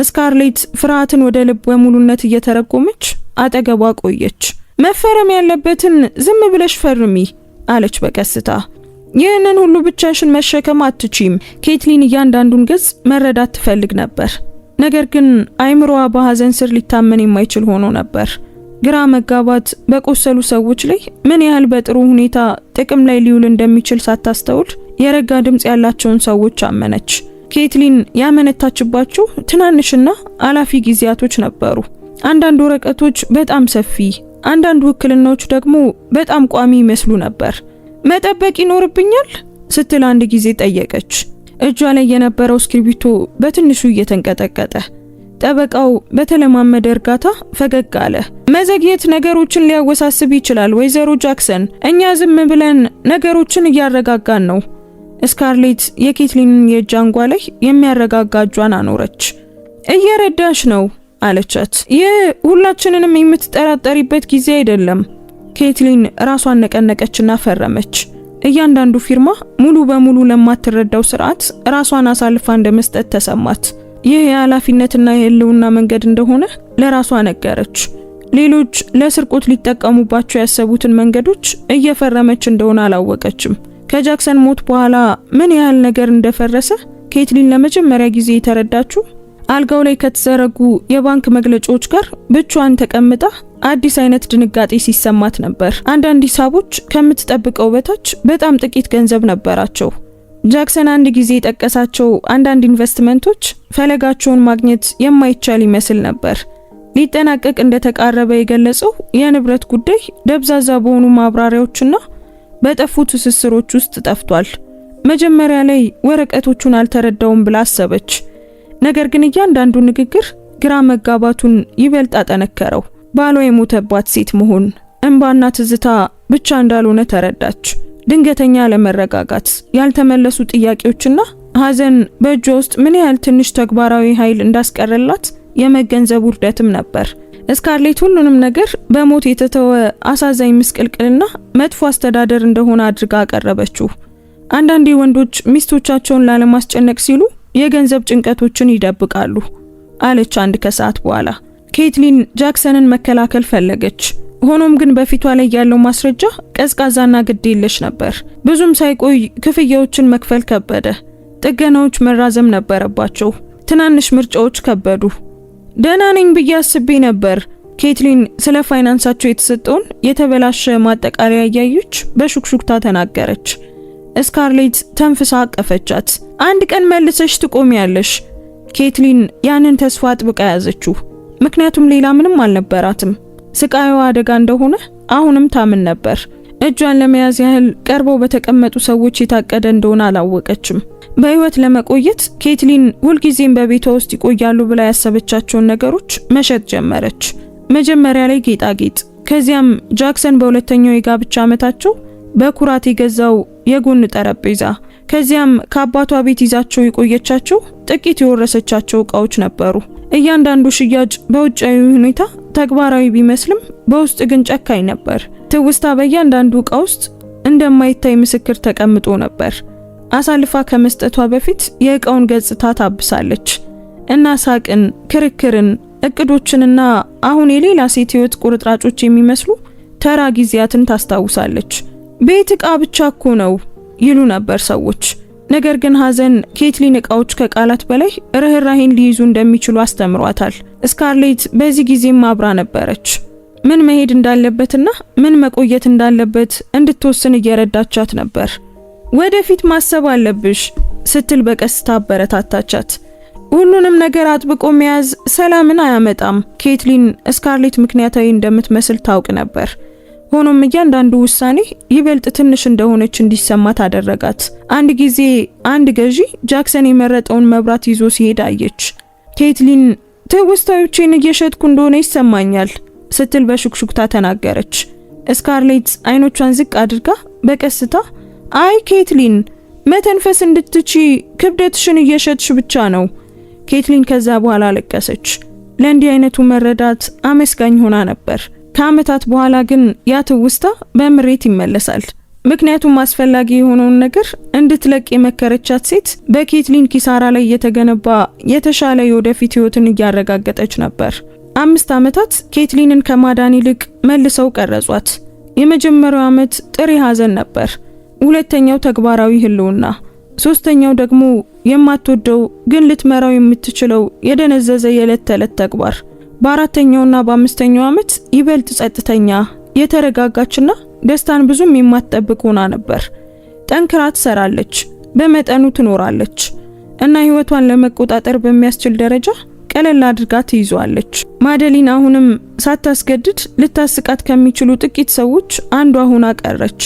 ስካርሌት ፍርሃትን ወደ ልብ በሙሉነት እየተረጎመች አጠገቧ ቆየች። መፈረም ያለበትን ዝም ብለሽ ፈርሚ አለች በቀስታ። ይህንን ሁሉ ብቻሽን መሸከም አትችይም። ኬትሊን እያንዳንዱን ገጽ መረዳት ትፈልግ ነበር። ነገር ግን አይምሮዋ በሐዘን ስር ሊታመን የማይችል ሆኖ ነበር። ግራ መጋባት በቆሰሉ ሰዎች ላይ ምን ያህል በጥሩ ሁኔታ ጥቅም ላይ ሊውል እንደሚችል ሳታስተውል የረጋ ድምጽ ያላቸውን ሰዎች አመነች። ኬትሊን ያመነታችባቸው ትናንሽና አላፊ ጊዜያቶች ነበሩ። አንዳንድ ወረቀቶች በጣም ሰፊ፣ አንዳንድ ውክልናዎች ደግሞ በጣም ቋሚ ይመስሉ ነበር። መጠበቅ ይኖርብኛል ስትል አንድ ጊዜ ጠየቀች። እጇ ላይ የነበረው እስክሪብቶ በትንሹ እየተንቀጠቀጠ። ጠበቃው በተለማመደ እርጋታ ፈገግ አለ። መዘግየት ነገሮችን ሊያወሳስብ ይችላል ወይዘሮ ጃክሰን፣ እኛ ዝም ብለን ነገሮችን እያረጋጋን ነው። ስካርሌት የኬትሊንን የእጅ አንጓ ላይ የሚያረጋጋ እጇን አኖረች። እየረዳሽ ነው አለቻት። ይህ ሁላችንንም የምትጠራጠሪበት ጊዜ አይደለም። ኬትሊን ራሷን ነቀነቀችና ፈረመች። እያንዳንዱ ፊርማ ሙሉ በሙሉ ለማትረዳው ስርዓት ራሷን አሳልፋ እንደመስጠት ተሰማት። ይህ የኃላፊነትና የህልውና መንገድ እንደሆነ ለራሷ ነገረች። ሌሎች ለስርቆት ሊጠቀሙባቸው ያሰቡትን መንገዶች እየፈረመች እንደሆነ አላወቀችም። ከጃክሰን ሞት በኋላ ምን ያህል ነገር እንደፈረሰ ኬትሊን ለመጀመሪያ ጊዜ የተረዳችው አልጋው ላይ ከተዘረጉ የባንክ መግለጫዎች ጋር ብቻዋን ተቀምጣ አዲስ አይነት ድንጋጤ ሲሰማት ነበር። አንዳንድ ሂሳቦች ከምትጠብቀው በታች በጣም ጥቂት ገንዘብ ነበራቸው። ጃክሰን አንድ ጊዜ የጠቀሳቸው አንዳንድ ኢንቨስትመንቶች ፈለጋቸውን ማግኘት የማይቻል ይመስል ነበር። ሊጠናቀቅ እንደተቃረበ የገለጸው የንብረት ጉዳይ ደብዛዛ በሆኑ ማብራሪያዎችና በጠፉ ትስስሮች ውስጥ ጠፍቷል። መጀመሪያ ላይ ወረቀቶቹን አልተረዳውም ብላ አሰበች። ነገር ግን እያንዳንዱ ንግግር ግራ መጋባቱን ይበልጥ አጠነከረው። ባሏ የሞተባት ሴት መሆን እንባና ትዝታ ብቻ እንዳልሆነ ተረዳች። ድንገተኛ ለመረጋጋት ያልተመለሱ ጥያቄዎችና ሐዘን በእጇ ውስጥ ምን ያህል ትንሽ ተግባራዊ ኃይል እንዳስቀረላት የመገንዘብ ውርደትም ነበር። ስካርሌት ሁሉንም ነገር በሞት የተተወ አሳዛኝ ምስቅልቅልና መጥፎ አስተዳደር እንደሆነ አድርጋ አቀረበችው። አንዳንዴ ወንዶች ሚስቶቻቸውን ላለማስጨነቅ ሲሉ የገንዘብ ጭንቀቶችን ይደብቃሉ አለች አንድ ከሰዓት በኋላ። ኬትሊን ጃክሰንን መከላከል ፈለገች። ሆኖም ግን በፊቷ ላይ ያለው ማስረጃ ቀዝቃዛና ግድ የለሽ ነበር። ብዙም ሳይቆይ ክፍያዎችን መክፈል ከበደ። ጥገናዎች መራዘም ነበረባቸው። ትናንሽ ምርጫዎች ከበዱ። ደህና ነኝ ብዬ አስቤ ነበር። ኬትሊን ስለ ፋይናንሳቸው የተሰጠውን የተበላሸ ማጠቃለያ እያየች በሹክሹክታ ተናገረች። ስካርሌት ተንፍሳ አቀፈቻት። አንድ ቀን መልሰሽ ትቆሚያለሽ። ኬትሊን ያንን ተስፋ አጥብቃ ያዘችው። ምክንያቱም ሌላ ምንም አልነበራትም። ስቃዩ አደጋ እንደሆነ አሁንም ታምን ነበር። እጇን ለመያዝ ያህል ቀርበው በተቀመጡ ሰዎች የታቀደ እንደሆነ አላወቀችም። በህይወት ለመቆየት ኬትሊን ሁልጊዜም በቤቷ ውስጥ ይቆያሉ ብላ ያሰበቻቸውን ነገሮች መሸጥ ጀመረች። መጀመሪያ ላይ ጌጣጌጥ፣ ከዚያም ጃክሰን በሁለተኛው የጋብቻ ዓመታቸው በኩራት የገዛው የጎን ጠረጴዛ፣ ከዚያም ከአባቷ ቤት ይዛቸው የቆየቻቸው ጥቂት የወረሰቻቸው እቃዎች ነበሩ። እያንዳንዱ ሽያጭ በውጫዊ ሁኔታ ተግባራዊ ቢመስልም በውስጥ ግን ጨካኝ ነበር። ትውስታ በእያንዳንዱ እቃ ውስጥ እንደማይታይ ምስክር ተቀምጦ ነበር። አሳልፋ ከመስጠቷ በፊት የእቃውን ገጽታ ታብሳለች እና ሳቅን፣ ክርክርን፣ እቅዶችንና አሁን የሌላ ሴት ህይወት ቁርጥራጮች የሚመስሉ ተራ ጊዜያትን ታስታውሳለች። ቤት እቃ ብቻ እኮ ነው ይሉ ነበር ሰዎች። ነገር ግን ሐዘን ኬትሊን እቃዎች ከቃላት በላይ ርህራሄን ሊይዙ እንደሚችሉ አስተምሯታል። ስካርሌት በዚህ ጊዜም አብራ ነበረች። ምን መሄድ እንዳለበትና ምን መቆየት እንዳለበት እንድትወስን እየረዳቻት ነበር። ወደፊት ማሰብ አለብሽ ስትል በቀስታ አበረታታቻት። ሁሉንም ነገር አጥብቆ መያዝ ሰላምን አያመጣም። ኬትሊን ስካርሌት ምክንያታዊ እንደምትመስል ታውቅ ነበር። ሆኖም እያንዳንዱ ውሳኔ ይበልጥ ትንሽ እንደሆነች እንዲሰማት አደረጋት። አንድ ጊዜ አንድ ገዢ ጃክሰን የመረጠውን መብራት ይዞ ሲሄድ አየች። ኬትሊን ትውስታዎቼን እየሸጥኩ እንደሆነ ይሰማኛል ስትል በሹክሹክታ ተናገረች። ስካርሌት አይኖቿን ዝቅ አድርጋ በቀስታ አይ ኬትሊን፣ መተንፈስ እንድትቺ ክብደትሽን እየሸጥሽ ብቻ ነው። ኬትሊን ከዛ በኋላ አለቀሰች። ለእንዲህ አይነቱ መረዳት አመስጋኝ ሆና ነበር። ከዓመታት በኋላ ግን ያ ትውስታ በምሬት ይመለሳል። ምክንያቱም አስፈላጊ የሆነውን ነገር እንድትለቅ የመከረቻት ሴት በኬትሊን ኪሳራ ላይ የተገነባ የተሻለ የወደፊት ህይወትን እያረጋገጠች ነበር። 5 ዓመታት ኬትሊንን ከማዳን ይልቅ መልሰው ቀረጿት። የመጀመሪያው ዓመት ጥሬ ሐዘን ነበር። ሁለተኛው ተግባራዊ ህልውና፣ ሶስተኛው ደግሞ የማትወደው ግን ልትመራው የምትችለው የደነዘዘ የዕለት ተዕለት ተግባር። በአራተኛውና በአምስተኛው ዓመት ይበልጥ ጸጥተኛ፣ የተረጋጋችና ደስታን ብዙም የማትጠብቅ ሆና ነበር። ጠንክራ ትሰራለች፣ በመጠኑ ትኖራለች እና ህይወቷን ለመቆጣጠር በሚያስችል ደረጃ ቀለል አድርጋ ትይዟለች። ማደሊን አሁንም ሳታስገድድ ልታስቃት ከሚችሉ ጥቂት ሰዎች አንዷ ሆና ቀረች።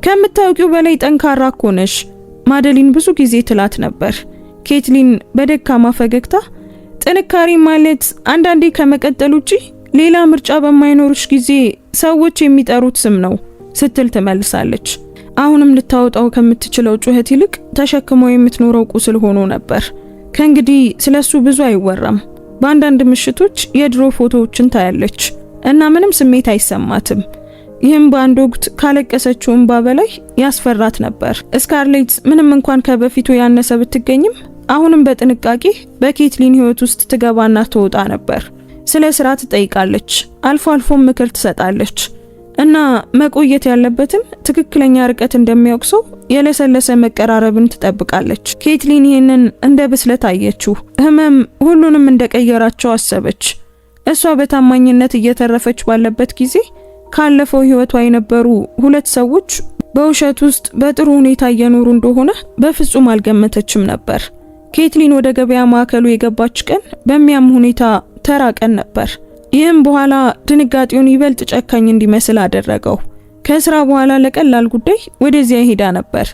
ከምታውቂው በላይ ጠንካራ እኮ ነሽ ማደሊን ብዙ ጊዜ ትላት ነበር። ኬትሊን በደካማ ፈገግታ ጥንካሬ ማለት አንዳንዴ ከመቀጠል ውጪ ሌላ ምርጫ በማይኖርሽ ጊዜ ሰዎች የሚጠሩት ስም ነው ስትል ትመልሳለች። አሁንም ልታወጣው ከምትችለው ጩኸት ይልቅ ተሸክመው የምትኖረው ቁስል ሆኖ ነበር። ከእንግዲህ ስለሱ ብዙ አይወራም። በአንዳንድ ምሽቶች የድሮ ፎቶዎችን ታያለች እና ምንም ስሜት አይሰማትም። ይህም በአንድ ወቅት ካለቀሰችው እንባ በላይ ያስፈራት ነበር። ስካርሌት ምንም እንኳን ከበፊቱ ያነሰ ብትገኝም አሁንም በጥንቃቄ በኬትሊን ህይወት ውስጥ ትገባና ትወጣ ነበር። ስለ ስራ ትጠይቃለች፣ አልፎ አልፎም ምክር ትሰጣለች እና መቆየት ያለበትን ትክክለኛ ርቀት እንደሚያውቅ ሰው የለሰለሰ መቀራረብን ትጠብቃለች። ኬትሊን ይህንን እንደ ብስለት አየችው። ህመም ሁሉንም እንደቀየራቸው አሰበች። እሷ በታማኝነት እየተረፈች ባለበት ጊዜ ካለፈው ህይወቷ የነበሩ ሁለት ሰዎች በውሸት ውስጥ በጥሩ ሁኔታ እየኖሩ እንደሆነ በፍጹም አልገመተችም ነበር። ኬትሊን ወደ ገበያ ማዕከሉ የገባች ቀን በሚያም ሁኔታ ተራ ቀን ነበር። ይህም በኋላ ድንጋጤውን ይበልጥ ጨካኝ እንዲመስል አደረገው። ከስራ በኋላ ለቀላል ጉዳይ ወደዚያ ሄዳ ነበር።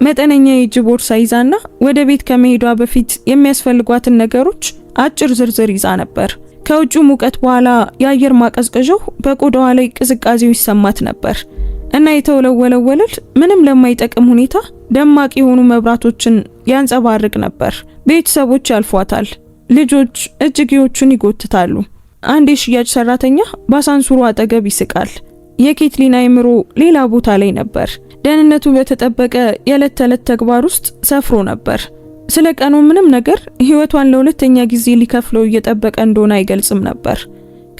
መጠነኛ የእጅ ቦርሳ ይዛና ወደ ቤት ከመሄዷ በፊት የሚያስፈልጓትን ነገሮች አጭር ዝርዝር ይዛ ነበር። ከውጭው ሙቀት በኋላ የአየር ማቀዝቀዣው በቆዳዋ ላይ ቅዝቃዜው ይሰማት ነበር እና የተወለወለው ወለል ምንም ለማይጠቅም ሁኔታ ደማቅ የሆኑ መብራቶችን ያንጸባርቅ ነበር። ቤተሰቦች ያልፏታል። ልጆች እጅጌዎቹን ይጎትታሉ። አንድ የሽያጭ ሰራተኛ በአሳንሱሩ አጠገብ ይስቃል። የኬትሊን አይምሮ ሌላ ቦታ ላይ ነበር። ደህንነቱ በተጠበቀ የዕለት ተዕለት ተግባር ውስጥ ሰፍሮ ነበር። ስለ ቀኑ ምንም ነገር ህይወቷን ለሁለተኛ ጊዜ ሊከፍለው እየጠበቀ እንደሆነ አይገልጽም ነበር።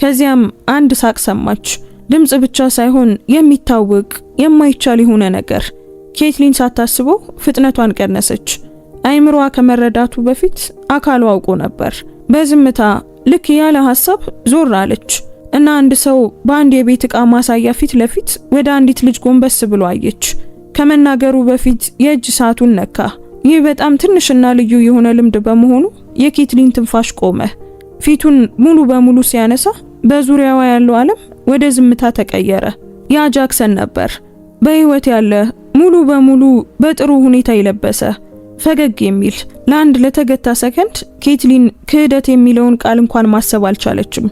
ከዚያም አንድ ሳቅ ሰማች። ድምጽ ብቻ ሳይሆን የሚታወቅ የማይቻል የሆነ ነገር። ኬትሊን ሳታስበው ፍጥነቷን ቀነሰች። አይምሮዋ ከመረዳቱ በፊት አካሉ አውቆ ነበር። በዝምታ ልክ ያለ ሐሳብ ዞር አለች እና አንድ ሰው በአንድ የቤት ዕቃ ማሳያ ፊት ለፊት ወደ አንዲት ልጅ ጎንበስ ብሎ አየች። ከመናገሩ በፊት የእጅ ሰዓቱን ነካ። ይህ በጣም ትንሽና ልዩ የሆነ ልምድ በመሆኑ የኬትሊን ትንፋሽ ቆመ። ፊቱን ሙሉ በሙሉ ሲያነሳ በዙሪያዋ ያለው ዓለም ወደ ዝምታ ተቀየረ። ያ ጃክሰን ነበር። በህይወት ያለ ሙሉ በሙሉ በጥሩ ሁኔታ የለበሰ ፈገግ የሚል። ለአንድ ለተገታ ሰከንድ ኬትሊን ክህደት የሚለውን ቃል እንኳን ማሰብ አልቻለችም።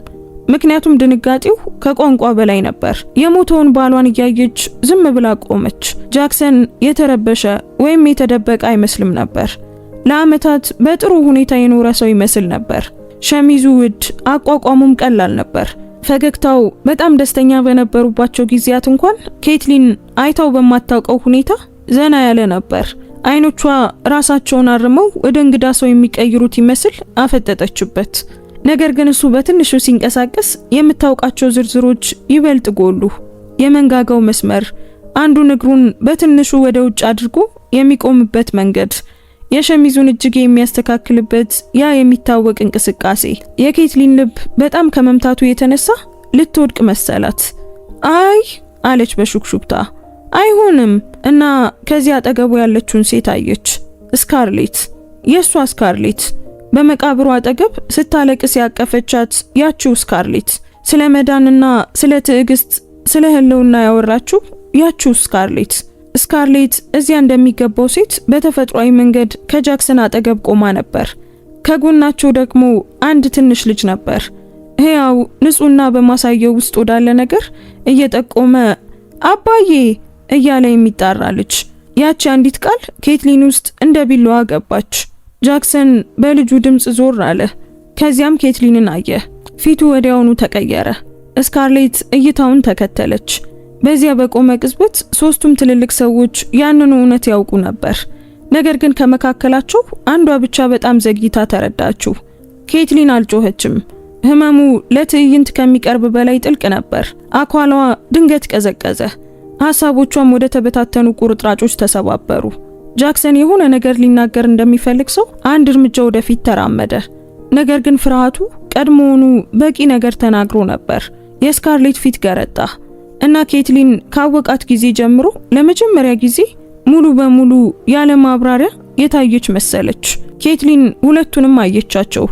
ምክንያቱም ድንጋጤው ከቋንቋ በላይ ነበር። የሞተውን ባሏን እያየች ዝም ብላ ቆመች። ጃክሰን የተረበሸ ወይም የተደበቀ አይመስልም ነበር። ለዓመታት በጥሩ ሁኔታ የኖረ ሰው ይመስል ነበር። ሸሚዙ ውድ፣ አቋቋሙም ቀላል ነበር። ፈገግታው በጣም ደስተኛ በነበሩባቸው ጊዜያት እንኳን ኬትሊን አይታው በማታውቀው ሁኔታ ዘና ያለ ነበር። አይኖቿ ራሳቸውን አርመው ወደ እንግዳ ሰው የሚቀይሩት ይመስል አፈጠጠችበት። ነገር ግን እሱ በትንሹ ሲንቀሳቀስ የምታውቃቸው ዝርዝሮች ይበልጥ ጎሉ። የመንጋጋው መስመር፣ አንዱን እግሩን በትንሹ ወደ ውጭ አድርጎ የሚቆምበት መንገድ፣ የሸሚዙን እጅጌ የሚያስተካክልበት ያ የሚታወቅ እንቅስቃሴ። የኬትሊን ልብ በጣም ከመምታቱ የተነሳ ልትወድቅ መሰላት። አይ አለች በሹክሹክታ። አይሆንም። እና ከዚያ አጠገቡ ያለችውን ሴት አየች። ስካርሌት፣ የሷ ስካርሌት፣ በመቃብሩ አጠገብ ስታለቅስ ያቀፈቻት ያቺው ስካርሌት፣ ስለ መዳንና ስለ ትዕግስት፣ ስለ ህልውና ያወራችው ያቺው ስካርሌት። ስካርሌት እዚያ እንደሚገባው ሴት በተፈጥሯዊ መንገድ ከጃክሰን አጠገብ ቆማ ነበር። ከጎናቸው ደግሞ አንድ ትንሽ ልጅ ነበር። ሕያው ንጹህና በማሳየው ውስጥ ወዳለ ነገር እየጠቆመ አባዬ እያለ የሚጣራ ልጅ። ያቺ አንዲት ቃል ኬትሊን ውስጥ እንደ ቢላዋ ገባች። ጃክሰን በልጁ ድምጽ ዞር አለ። ከዚያም ኬትሊንን አየ። ፊቱ ወዲያውኑ ተቀየረ። ስካርሌት እይታውን ተከተለች። በዚያ በቆመ ቅጽበት ሶስቱም ትልልቅ ሰዎች ያንኑ እውነት ያውቁ ነበር። ነገር ግን ከመካከላቸው አንዷ ብቻ በጣም ዘግይታ ተረዳችው። ኬትሊን አልጮኸችም። ህመሙ ለትዕይንት ከሚቀርብ በላይ ጥልቅ ነበር። አካሏ ድንገት ቀዘቀዘ። ሐሳቦቿም ወደ ተበታተኑ ቁርጥራጮች ተሰባበሩ። ጃክሰን የሆነ ነገር ሊናገር እንደሚፈልግ ሰው አንድ እርምጃ ወደፊት ተራመደ። ነገር ግን ፍርሃቱ ቀድሞውኑ በቂ ነገር ተናግሮ ነበር። የስካርሌት ፊት ገረጣ እና ኬትሊን ካወቃት ጊዜ ጀምሮ ለመጀመሪያ ጊዜ ሙሉ በሙሉ ያለ ማብራሪያ የታየች መሰለች። ኬትሊን ሁለቱንም አየቻቸው።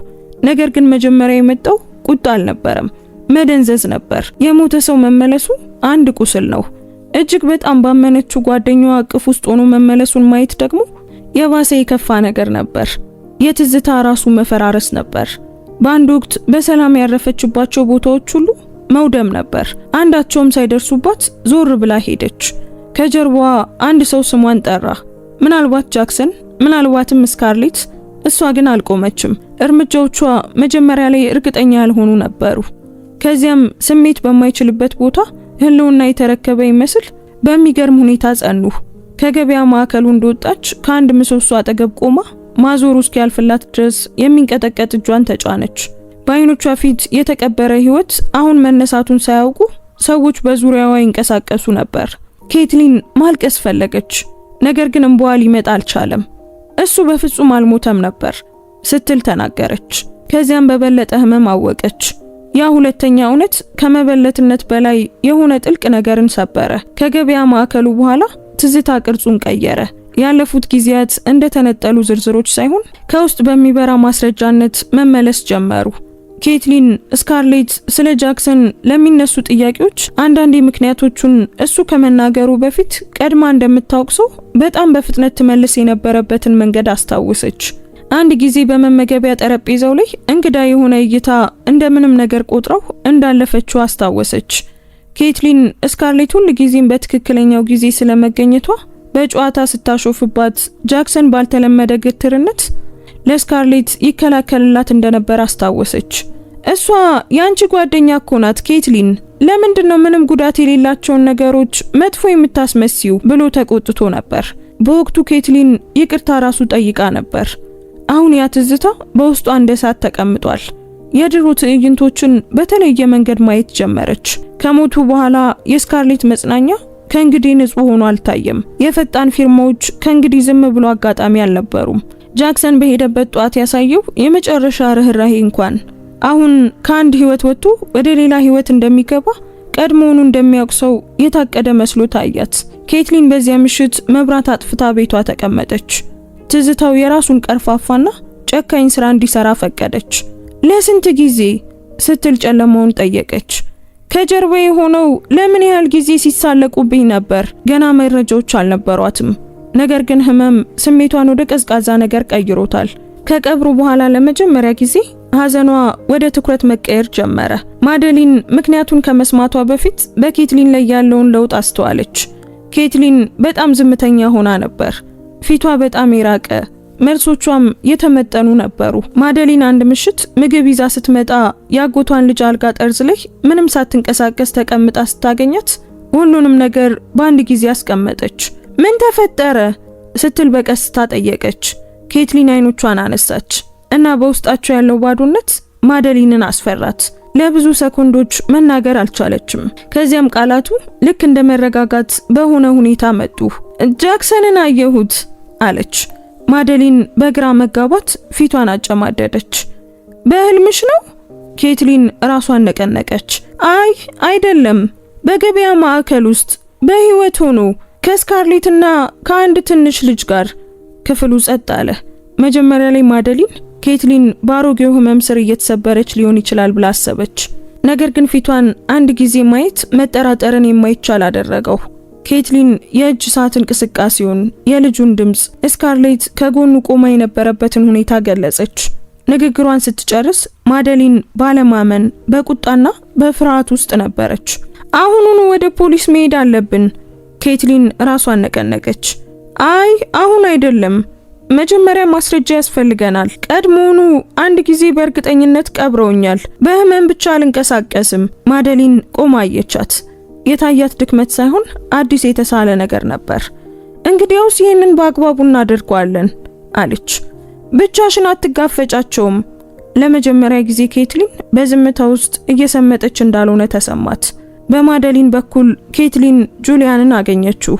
ነገር ግን መጀመሪያ የመጣው ቁጣ አልነበረም፣ መደንዘዝ ነበር። የሞተ ሰው መመለሱ አንድ ቁስል ነው። እጅግ በጣም ባመነችው ጓደኛዋ እቅፍ ውስጥ ሆኖ መመለሱን ማየት ደግሞ የባሰ የከፋ ነገር ነበር። የትዝታ ራሱ መፈራረስ ነበር። በአንድ ወቅት በሰላም ያረፈችባቸው ቦታዎች ሁሉ መውደም ነበር። አንዳቸውም ሳይደርሱባት ዞር ብላ ሄደች። ከጀርባዋ አንድ ሰው ስሟን ጠራ። ምናልባት ጃክሰን፣ ምናልባትም ስካርሌት። እሷ ግን አልቆመችም። እርምጃዎቿ መጀመሪያ ላይ እርግጠኛ ያልሆኑ ነበሩ። ከዚያም ስሜት በማይችልበት ቦታ ህልውና የተረከበ ይመስል በሚገርም ሁኔታ ጸኑ። ከገበያ ማዕከሉ እንደወጣች ከአንድ ምሰሶ አጠገብ ቆማ ማዞሩ እስኪያልፍላት ድረስ የሚንቀጠቀጥ እጇን ተጫነች። በአይኖቿ ፊት የተቀበረ ህይወት አሁን መነሳቱን ሳያውቁ ሰዎች በዙሪያዋ ይንቀሳቀሱ ነበር። ኬትሊን ማልቀስ ፈለገች፣ ነገር ግን እንባዋ ሊመጣ አልቻለም። እሱ በፍጹም አልሞተም ነበር ስትል ተናገረች። ከዚያም በበለጠ ህመም አወቀች። ያ ሁለተኛ እውነት ከመበለትነት በላይ የሆነ ጥልቅ ነገርን ሰበረ። ከገበያ ማዕከሉ በኋላ ትዝታ ቅርጹን ቀየረ። ያለፉት ጊዜያት እንደተነጠሉ ዝርዝሮች ሳይሆን ከውስጥ በሚበራ ማስረጃነት መመለስ ጀመሩ። ኬትሊን ስካርሌት ስለ ጃክሰን ለሚነሱ ጥያቄዎች አንዳንድ ምክንያቶቹን እሱ ከመናገሩ በፊት ቀድማ እንደምታውቅ ሰው በጣም በፍጥነት ትመልስ የነበረበትን መንገድ አስታወሰች። አንድ ጊዜ በመመገቢያ ጠረጴዛው ላይ እንግዳ የሆነ እይታ እንደምንም ነገር ቆጥረው እንዳለፈችው አስታወሰች። ኬትሊን ስካርሌት ሁሉ ጊዜም በትክክለኛው ጊዜ ስለመገኘቷ በጨዋታ ስታሾፍባት ጃክሰን ባልተለመደ ግትርነት ለስካርሌት ይከላከልላት እንደነበር አስታወሰች። እሷ ያንቺ ጓደኛ እኮ ናት ኬትሊን፣ ለምንድነው ምንም ጉዳት የሌላቸውን ነገሮች መጥፎ የምታስመስዩ ብሎ ተቆጥቶ ነበር። በወቅቱ ኬትሊን ይቅርታ ራሱ ጠይቃ ነበር። አሁን ያ ትዝታ በውስጧ እንደ እሳት ተቀምጧል። የድሮ ትዕይንቶችን በተለየ መንገድ ማየት ጀመረች። ከሞቱ በኋላ የስካርሌት መጽናኛ ከእንግዲህ ንጹህ ሆኖ አልታየም። የፈጣን ፊርማዎች ከእንግዲህ ዝም ብሎ አጋጣሚ አልነበሩም። ጃክሰን በሄደበት ጧት ያሳየው የመጨረሻ ርህራሄ እንኳን አሁን ከአንድ ህይወት ወጥቶ ወደ ሌላ ህይወት እንደሚገባ ቀድሞውኑ እንደሚያውቅ ሰው የታቀደ መስሎ ታያት። ኬትሊን በዚያ ምሽት መብራት አጥፍታ ቤቷ ተቀመጠች። ትዝታው የራሱን ቀርፋፋና ጨካኝ ስራ እንዲሰራ ፈቀደች። ለስንት ጊዜ ስትል ጨለማውን ጠየቀች። ከጀርባዬ ሆነው ለምን ያህል ጊዜ ሲሳለቁብኝ ነበር። ገና መረጃዎች አልነበሯትም። ነገር ግን ህመም ስሜቷን ወደ ቀዝቃዛ ነገር ቀይሮታል። ከቀብሩ በኋላ ለመጀመሪያ ጊዜ ሐዘኗ ወደ ትኩረት መቀየር ጀመረ። ማደሊን ምክንያቱን ከመስማቷ በፊት በኬትሊን ላይ ያለውን ለውጥ አስተዋለች። ኬትሊን በጣም ዝምተኛ ሆና ነበር። ፊቷ በጣም የራቀ፣ መልሶቿም የተመጠኑ ነበሩ። ማደሊን አንድ ምሽት ምግብ ይዛ ስትመጣ ያጎቷን ልጅ አልጋ ጠርዝ ላይ ምንም ሳትንቀሳቀስ ተቀምጣ ስታገኛት ሁሉንም ነገር በአንድ ጊዜ አስቀመጠች። ምን ተፈጠረ ስትል በቀስታ ጠየቀች። ኬትሊን አይኖቿን አነሳች እና በውስጣቸው ያለው ባዶነት ማደሊንን አስፈራት። ለብዙ ሰኮንዶች መናገር አልቻለችም። ከዚያም ቃላቱ ልክ እንደ መረጋጋት በሆነ ሁኔታ መጡ። ጃክሰንን አየሁት አለች። ማደሊን በግራ መጋባት ፊቷን አጨማደደች። በህልምሽ ነው? ኬትሊን ራሷን ነቀነቀች። አይ አይደለም፣ በገበያ ማዕከል ውስጥ በህይወት ሆኖ ከስካርሌትና ከአንድ ትንሽ ልጅ ጋር። ክፍሉ ጸጥ አለ። መጀመሪያ ላይ ማደሊን ኬትሊን ባሮጌው ህመም ስር እየተሰበረች ሊሆን ይችላል ብላ አሰበች። ነገር ግን ፊቷን አንድ ጊዜ ማየት መጠራጠርን የማይቻል አደረገው። ኬትሊን የእጅ ሰዓት እንቅስቃሴውን፣ የልጁን ድምጽ፣ ስካርሌት ከጎኑ ቆማ የነበረበትን ሁኔታ ገለጸች። ንግግሯን ስትጨርስ ማደሊን ባለማመን በቁጣና በፍርሃት ውስጥ ነበረች። አሁኑኑ ወደ ፖሊስ መሄድ አለብን። ኬትሊን ራሷን ነቀነቀች። አይ አሁን አይደለም፣ መጀመሪያ ማስረጃ ያስፈልገናል። ቀድሞውኑ አንድ ጊዜ በእርግጠኝነት ቀብረውኛል። በህመም ብቻ አልንቀሳቀስም። ማደሊን ቆማ አየቻት። የታያት ድክመት ሳይሆን አዲስ የተሳለ ነገር ነበር። እንግዲያውስ ይህንን በአግባቡ እናደርገዋለን አለች። ብቻሽን አትጋፈጫቸውም። ለመጀመሪያ ጊዜ ኬትሊን በዝምታ ውስጥ እየሰመጠች እንዳልሆነ ተሰማት። በማደሊን በኩል ኬትሊን ጁሊያንን አገኘችው።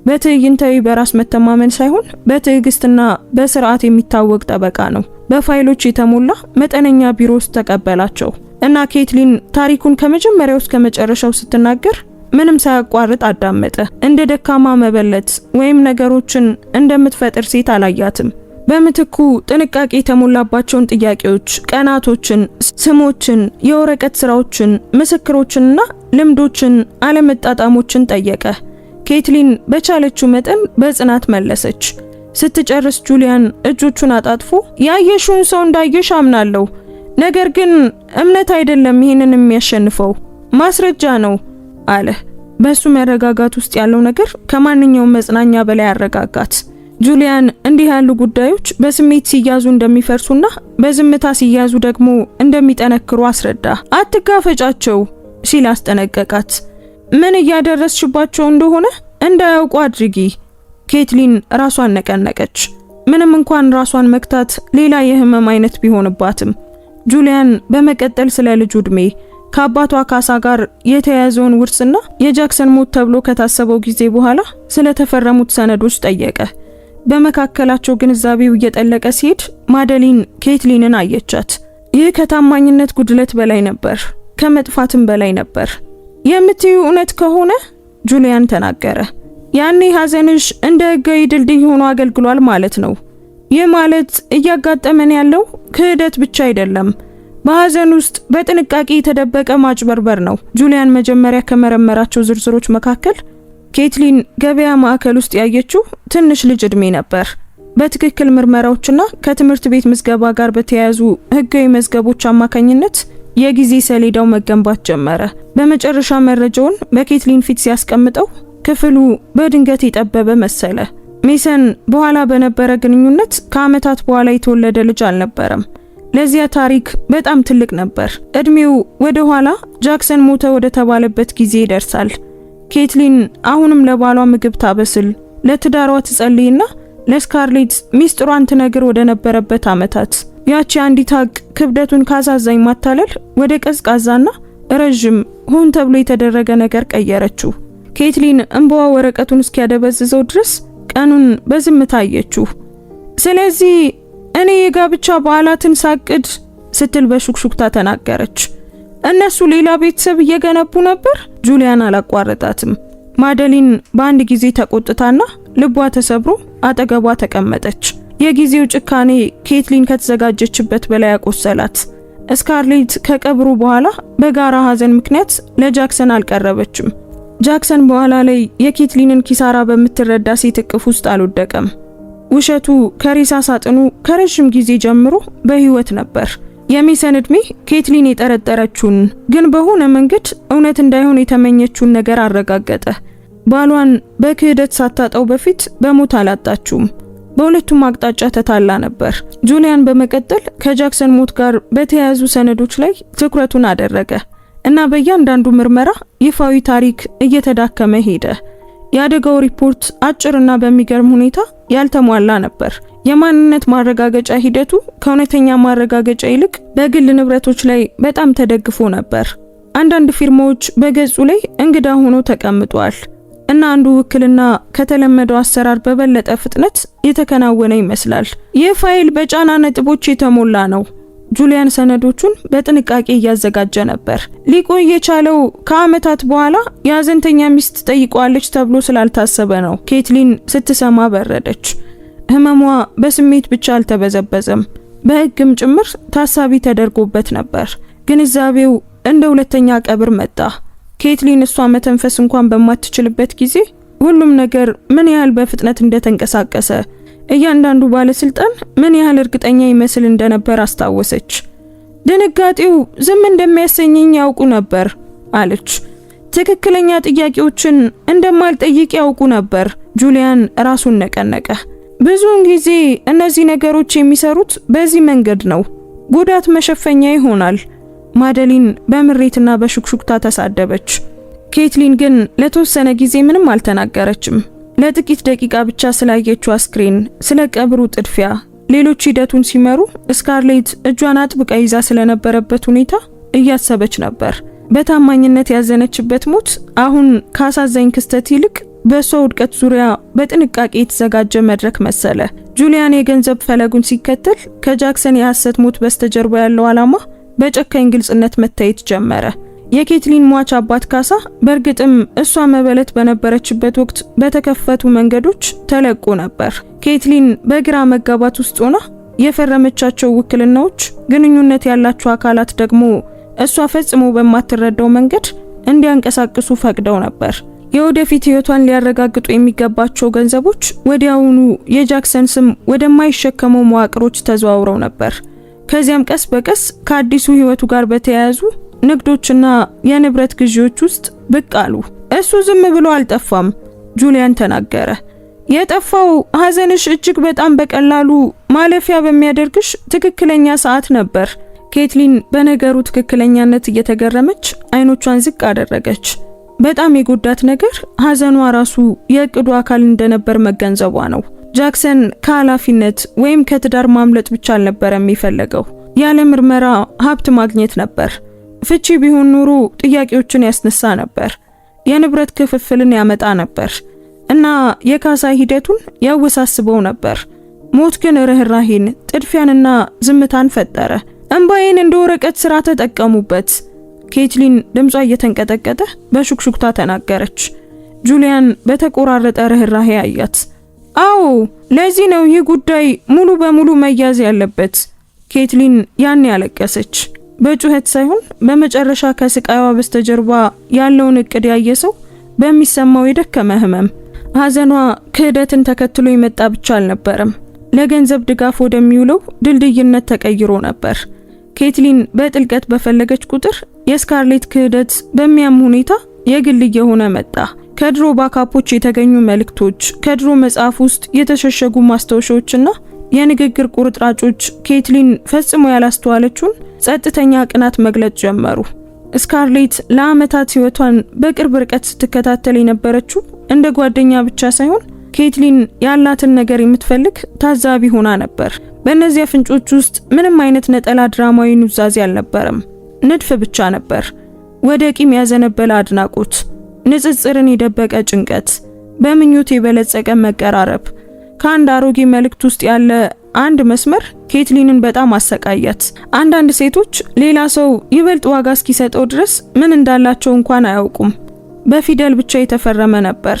በትዕይንታዊ በራስ መተማመን ሳይሆን በትዕግስትና በስርዓት የሚታወቅ ጠበቃ ነው። በፋይሎች የተሞላ መጠነኛ ቢሮ ውስጥ ተቀበላቸው እና ኬትሊን ታሪኩን ከመጀመሪያው እስከ መጨረሻው ስትናገር ምንም ሳያቋርጥ አዳመጠ። እንደ ደካማ መበለት ወይም ነገሮችን እንደምትፈጥር ሴት አላያትም። በምትኩ ጥንቃቄ የተሞላባቸውን ጥያቄዎች፣ ቀናቶችን፣ ስሞችን፣ የወረቀት ስራዎችን፣ ምስክሮችንና ልምዶችን፣ አለመጣጣሞችን ጠየቀ። ኬትሊን በቻለችው መጠን በጽናት መለሰች። ስትጨርስ ጁሊያን እጆቹን አጣጥፎ ያየሽውን ሰው እንዳየሽ አምናለሁ፣ ነገር ግን እምነት አይደለም ይሄንን የሚያሸንፈው ማስረጃ ነው አለ። በሱ መረጋጋት ውስጥ ያለው ነገር ከማንኛውም መጽናኛ በላይ ያረጋጋት። ጁሊያን እንዲህ ያሉ ጉዳዮች በስሜት ሲያዙ እንደሚፈርሱና በዝምታ ሲያዙ ደግሞ እንደሚጠነክሩ አስረዳ። አትጋፈጫቸው ሲል አስጠነቀቃት። ምን እያደረስሽባቸው እንደሆነ እንዳያውቁ አድርጊ። ኬትሊን ራሷን ነቀነቀች። ምንም እንኳን ራሷን መክታት ሌላ የህመም አይነት ቢሆንባትም ጁሊያን በመቀጠል ስለ ልጁ እድሜ ከአባቷ ካሳ ጋር የተያያዘውን ውርስና የጃክሰን ሞት ተብሎ ከታሰበው ጊዜ በኋላ ስለተፈረሙት ሰነዶች ጠየቀ። በመካከላቸው ግንዛቤው እየጠለቀ ሲሄድ ማደሊን ኬትሊንን አየቻት። ይህ ከታማኝነት ጉድለት በላይ ነበር፣ ከመጥፋትም በላይ ነበር። የምትዩ እውነት ከሆነ ጁሊያን ተናገረ፣ ያኔ ሐዘንሽ እንደ ህጋዊ ድልድይ ሆኖ አገልግሏል ማለት ነው። ይህ ማለት እያጋጠመን ያለው ክህደት ብቻ አይደለም፣ በሐዘን ውስጥ በጥንቃቄ የተደበቀ ማጭበርበር ነው። ጁሊያን መጀመሪያ ከመረመራቸው ዝርዝሮች መካከል ኬትሊን ገበያ ማዕከል ውስጥ ያየችው ትንሽ ልጅ እድሜ ነበር። በትክክል ምርመራዎችና ከትምህርት ቤት ምዝገባ ጋር በተያያዙ ህጋዊ መዝገቦች አማካኝነት የጊዜ ሰሌዳው መገንባት ጀመረ። በመጨረሻ መረጃውን በኬትሊን ፊት ሲያስቀምጠው ክፍሉ በድንገት የጠበበ መሰለ። ሜሰን በኋላ በነበረ ግንኙነት ከዓመታት በኋላ የተወለደ ልጅ አልነበረም። ለዚያ ታሪክ በጣም ትልቅ ነበር። እድሜው ወደ ኋላ ጃክሰን ሞተ ወደ ተባለበት ጊዜ ይደርሳል። ኬትሊን አሁንም ለባሏ ምግብ ታበስል፣ ለትዳሯ ትጸልይና ለስካርሌት ሚስጥሯን ትነግር ወደ ነበረበት ዓመታት ያቺ አንዲት ሀቅ ክብደቱን ካሳዛኝ ማታለል ወደ ቀዝቃዛና ረጅም ሆን ተብሎ የተደረገ ነገር ቀየረችው። ኬትሊን እንባዋ ወረቀቱን እስኪያደበዝዘው ድረስ ቀኑን በዝምታ አየችው። ስለዚህ እኔ የጋብቻ በዓላትን ሳቅድ ስትል በሹክሹክታ ተናገረች። እነሱ ሌላ ቤተሰብ እየገነቡ ነበር። ጁሊያን አላቋረጣትም። ማደሊን በአንድ ጊዜ ተቆጥታና ልቧ ተሰብሮ አጠገቧ ተቀመጠች። የጊዜው ጭካኔ ኬትሊን ከተዘጋጀችበት በላይ ያቆሰላት። ስካርሌት ከቀብሩ በኋላ በጋራ ሐዘን ምክንያት ለጃክሰን አልቀረበችም። ጃክሰን በኋላ ላይ የኬትሊንን ኪሳራ በምትረዳ ሴት እቅፍ ውስጥ አልወደቀም። ውሸቱ ከሬሳ ሳጥኑ ከረጅም ጊዜ ጀምሮ በህይወት ነበር። የሜሰን እድሜ ኬትሊን የጠረጠረችውን ግን በሆነ መንገድ እውነት እንዳይሆን የተመኘችውን ነገር አረጋገጠ። ባሏን በክህደት ሳታጣው በፊት በሞት አላጣችውም። በሁለቱም አቅጣጫ ተታላ ነበር። ጁሊያን በመቀጠል ከጃክሰን ሞት ጋር በተያያዙ ሰነዶች ላይ ትኩረቱን አደረገ እና በእያንዳንዱ ምርመራ ይፋዊ ታሪክ እየተዳከመ ሄደ። የአደጋው ሪፖርት አጭርና በሚገርም ሁኔታ ያልተሟላ ነበር። የማንነት ማረጋገጫ ሂደቱ ከእውነተኛ ማረጋገጫ ይልቅ በግል ንብረቶች ላይ በጣም ተደግፎ ነበር። አንዳንድ ፊርማዎች በገጹ ላይ እንግዳ ሆነው ተቀምጧል እና አንዱ ውክልና ከተለመደው አሰራር በበለጠ ፍጥነት የተከናወነ ይመስላል። ይህ ፋይል በጫና ነጥቦች የተሞላ ነው። ጁሊያን ሰነዶቹን በጥንቃቄ እያዘጋጀ ነበር። ሊቆይ የቻለው ከዓመታት በኋላ የሐዘንተኛ ሚስት ጠይቋለች ተብሎ ስላልታሰበ ነው። ኬትሊን ስትሰማ በረደች። ህመሟ በስሜት ብቻ አልተበዘበዘም፣ በህግም ጭምር ታሳቢ ተደርጎበት ነበር። ግንዛቤው እንደ ሁለተኛ ቀብር መጣ። ኬትሊን እሷ መተንፈስ እንኳን በማትችልበት ጊዜ ሁሉም ነገር ምን ያህል በፍጥነት እንደተንቀሳቀሰ፣ እያንዳንዱ ባለስልጣን ምን ያህል እርግጠኛ ይመስል እንደነበር አስታወሰች። ድንጋጤው ዝም እንደሚያሰኘኝ ያውቁ ነበር አለች። ትክክለኛ ጥያቄዎችን እንደማልጠይቅ ያውቁ ነበር። ጁሊያን ራሱን ነቀነቀ። ብዙውን ጊዜ እነዚህ ነገሮች የሚሰሩት በዚህ መንገድ ነው። ጉዳት መሸፈኛ ይሆናል። ማደሊን በምሬትና በሹክሹክታ ተሳደበች። ኬትሊን ግን ለተወሰነ ጊዜ ምንም አልተናገረችም። ለጥቂት ደቂቃ ብቻ ስላየችው አስክሬን፣ ስለ ቀብሩ ጥድፊያ፣ ሌሎች ሂደቱን ሲመሩ ስካርሌት እጇን አጥብቃ ይዛ ስለነበረበት ሁኔታ እያሰበች ነበር። በታማኝነት ያዘነችበት ሞት አሁን ካሳዛኝ ክስተት ይልቅ በሷ ውድቀት ዙሪያ በጥንቃቄ የተዘጋጀ መድረክ መሰለ። ጁሊያን የገንዘብ ፈለጉን ሲከተል ከጃክሰን የሐሰት ሞት በስተጀርባ ያለው ዓላማ በጨካኝ ግልጽነት መታየት ጀመረ። የኬትሊን ሟች አባት ካሳ በእርግጥም እሷ መበለት በነበረችበት ወቅት በተከፈቱ መንገዶች ተለቆ ነበር። ኬትሊን በግራ መጋባት ውስጥ ሆና የፈረመቻቸው ውክልናዎች ግንኙነት ያላቸው አካላት ደግሞ እሷ ፈጽሞ በማትረዳው መንገድ እንዲያንቀሳቅሱ ፈቅደው ነበር። የወደፊት ህይወቷን ሊያረጋግጡ የሚገባቸው ገንዘቦች ወዲያውኑ የጃክሰን ስም ወደማይሸከመው መዋቅሮች ተዘዋውረው ነበር። ከዚያም ቀስ በቀስ ከአዲሱ ህይወቱ ጋር በተያያዙ ንግዶችና የንብረት ግዢዎች ውስጥ ብቅ አሉ። እሱ ዝም ብሎ አልጠፋም፣ ጁሊያን ተናገረ። የጠፋው ሐዘንሽ እጅግ በጣም በቀላሉ ማለፊያ በሚያደርግሽ ትክክለኛ ሰዓት ነበር። ኬትሊን በነገሩ ትክክለኛነት እየተገረመች አይኖቿን ዝቅ አደረገች። በጣም የጎዳት ነገር ሐዘኗ ራሱ የእቅዱ አካል እንደነበር መገንዘቧ ነው። ጃክሰን ከኃላፊነት ወይም ከትዳር ማምለጥ ብቻ አልነበረም የሚፈልገው፣ ያለ ምርመራ ሀብት ማግኘት ነበር። ፍቺ ቢሆን ኖሮ ጥያቄዎችን ያስነሳ ነበር፣ የንብረት ክፍፍልን ያመጣ ነበር እና የካሳ ሂደቱን ያወሳስበው ነበር። ሞት ግን ርህራሄን፣ ጥድፊያንና ዝምታን ፈጠረ። እንባዬን እንደ ወረቀት ስራ ተጠቀሙበት። ኬትሊን ድምጿ እየተንቀጠቀጠ በሹክሹክታ ተናገረች። ጁሊያን በተቆራረጠ ርህራሄ አያት። አዎ፣ ለዚህ ነው ይህ ጉዳይ ሙሉ በሙሉ መያዝ ያለበት። ኬትሊን ያን ያለቀሰች በጩኸት ሳይሆን በመጨረሻ ከስቃይዋ በስተጀርባ ያለውን እቅድ ያየ ሰው በሚሰማው የደከመ ህመም። ሐዘኗ ክህደትን ተከትሎ የመጣ ብቻ አልነበረም፣ ለገንዘብ ድጋፍ ወደሚውለው ድልድይነት ተቀይሮ ነበር። ኬትሊን በጥልቀት በፈለገች ቁጥር የስካርሌት ክህደት በሚያም ሁኔታ የግል እየሆነ መጣ። ከድሮ ባካፖች የተገኙ መልእክቶች፣ ከድሮ መጽሐፍ ውስጥ የተሸሸጉ ማስታወሻዎችና የንግግር ቁርጥራጮች ኬትሊን ፈጽሞ ያላስተዋለችውን ጸጥተኛ ቅናት መግለጽ ጀመሩ። ስካርሌት ለዓመታት ህይወቷን በቅርብ ርቀት ስትከታተል የነበረችው እንደ ጓደኛ ብቻ ሳይሆን ኬትሊን ያላትን ነገር የምትፈልግ ታዛቢ ሆና ነበር። በእነዚያ ፍንጮች ውስጥ ምንም አይነት ነጠላ ድራማዊ ኑዛዜ አልነበረም፣ ንድፍ ብቻ ነበር። ወደ ቂም ያዘነበለ አድናቆት፣ ንጽጽርን የደበቀ ጭንቀት፣ በምኞት የበለጸቀ መቀራረብ። ከአንድ አሮጌ መልእክት ውስጥ ያለ አንድ መስመር ኬትሊንን በጣም አሰቃያት። አንዳንድ ሴቶች ሌላ ሰው ይበልጥ ዋጋ እስኪሰጠው ድረስ ምን እንዳላቸው እንኳን አያውቁም። በፊደል ብቻ የተፈረመ ነበር።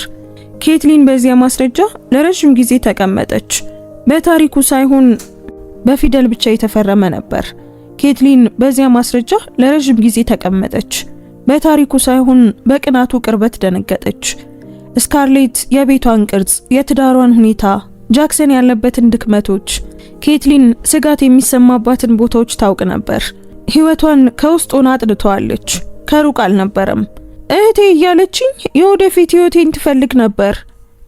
ኬትሊን በዚያ ማስረጃ ለረጅም ጊዜ ተቀመጠች። በታሪኩ ሳይሆን በፊደል ብቻ የተፈረመ ነበር። ኬትሊን በዚያ ማስረጃ ለረጅም ጊዜ ተቀመጠች። በታሪኩ ሳይሆን በቅናቱ ቅርበት ደነገጠች። ስካርሌት የቤቷን ቅርጽ፣ የትዳሯን ሁኔታ፣ ጃክሰን ያለበትን ድክመቶች፣ ኬትሊን ስጋት የሚሰማባትን ቦታዎች ታውቅ ነበር። ህይወቷን ከውስጥ ሆና አጥንተዋለች። ከሩቅ አልነበረም። እህቴ እያለችኝ የወደፊት ህይወቴን ትፈልግ ነበር፣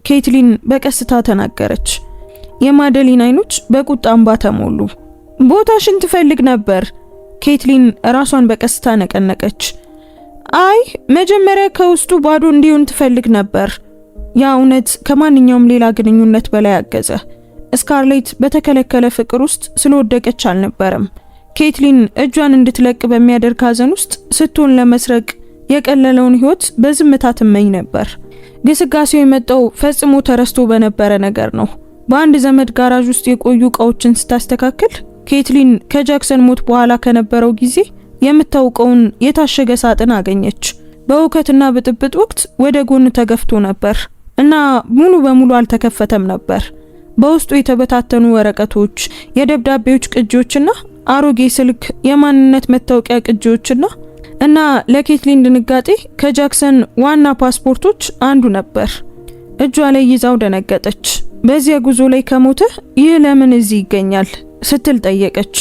ኬትሊን በቀስታ ተናገረች። የማደሊን አይኖች በቁጣ እንባ ተሞሉ። ቦታሽን ትፈልግ ነበር። ኬትሊን ራሷን በቀስታ ነቀነቀች። አይ፣ መጀመሪያ ከውስጡ ባዶ እንዲሆን ትፈልግ ነበር። ያ እውነት ከማንኛውም ሌላ ግንኙነት በላይ አገዘ። ስካርሌት በተከለከለ ፍቅር ውስጥ ስለወደቀች አልነበረም። ኬትሊን እጇን እንድትለቅ በሚያደርግ ሐዘን ውስጥ ስትሆን ለመስረቅ የቀለለውን ህይወት በዝምታ ትመኝ ነበር። ግስጋሴው የመጣው ፈጽሞ ተረስቶ በነበረ ነገር ነው። በአንድ ዘመድ ጋራዥ ውስጥ የቆዩ እቃዎችን ስታስተካክል ኬትሊን ከጃክሰን ሞት በኋላ ከነበረው ጊዜ የምታውቀውን የታሸገ ሳጥን አገኘች። በውከትና ብጥብጥ ወቅት ወደ ጎን ተገፍቶ ነበር እና ሙሉ በሙሉ አልተከፈተም ነበር። በውስጡ የተበታተኑ ወረቀቶች፣ የደብዳቤዎች ቅጂዎችና አሮጌ ስልክ የማንነት መታወቂያ ቅጂዎችና ለኬትሊን ድንጋጤ ከጃክሰን ዋና ፓስፖርቶች አንዱ ነበር። እጇ ላይ ይዛው ደነገጠች። በዚያ ጉዞ ላይ ከሞተ ይህ ለምን እዚህ ይገኛል ስትል ጠየቀች።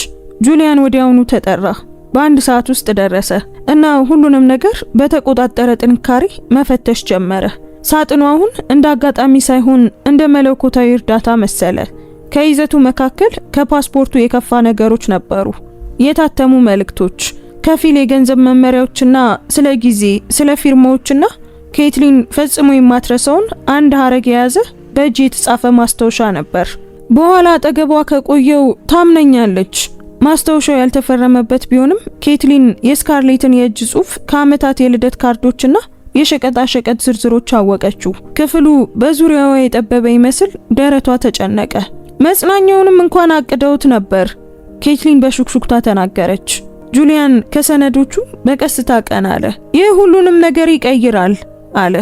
ጁሊያን ወዲያውኑ ተጠራ። በአንድ ሰዓት ውስጥ ደረሰ እና ሁሉንም ነገር በተቆጣጠረ ጥንካሬ መፈተሽ ጀመረ። ሳጥኑ አሁን እንደ አጋጣሚ ሳይሆን እንደ መለኮታዊ እርዳታ መሰለ። ከይዘቱ መካከል ከፓስፖርቱ የከፋ ነገሮች ነበሩ። የታተሙ መልእክቶች፣ ከፊል የገንዘብ መመሪያዎችና ስለ ጊዜ፣ ስለ ፊርማዎችና ኬትሊን ፈጽሞ የማትረሳውን አንድ ሐረግ የያዘ በእጅ የተጻፈ ማስታወሻ ነበር። በኋላ አጠገቧ ከቆየው ታምነኛለች። ማስታወሻው ያልተፈረመበት ቢሆንም ኬትሊን የስካርሌትን የእጅ ጽሑፍ ከዓመታት የልደት ካርዶችና የሸቀጣሸቀጥ ዝርዝሮች አወቀችው። ክፍሉ በዙሪያዋ የጠበበ ይመስል ደረቷ ተጨነቀ። መጽናኛውንም እንኳን አቅደውት ነበር፣ ኬትሊን በሹክሹክታ ተናገረች። ጁሊያን ከሰነዶቹ በቀስታ ቀና አለ። ይህ ሁሉንም ነገር ይቀይራል አለ።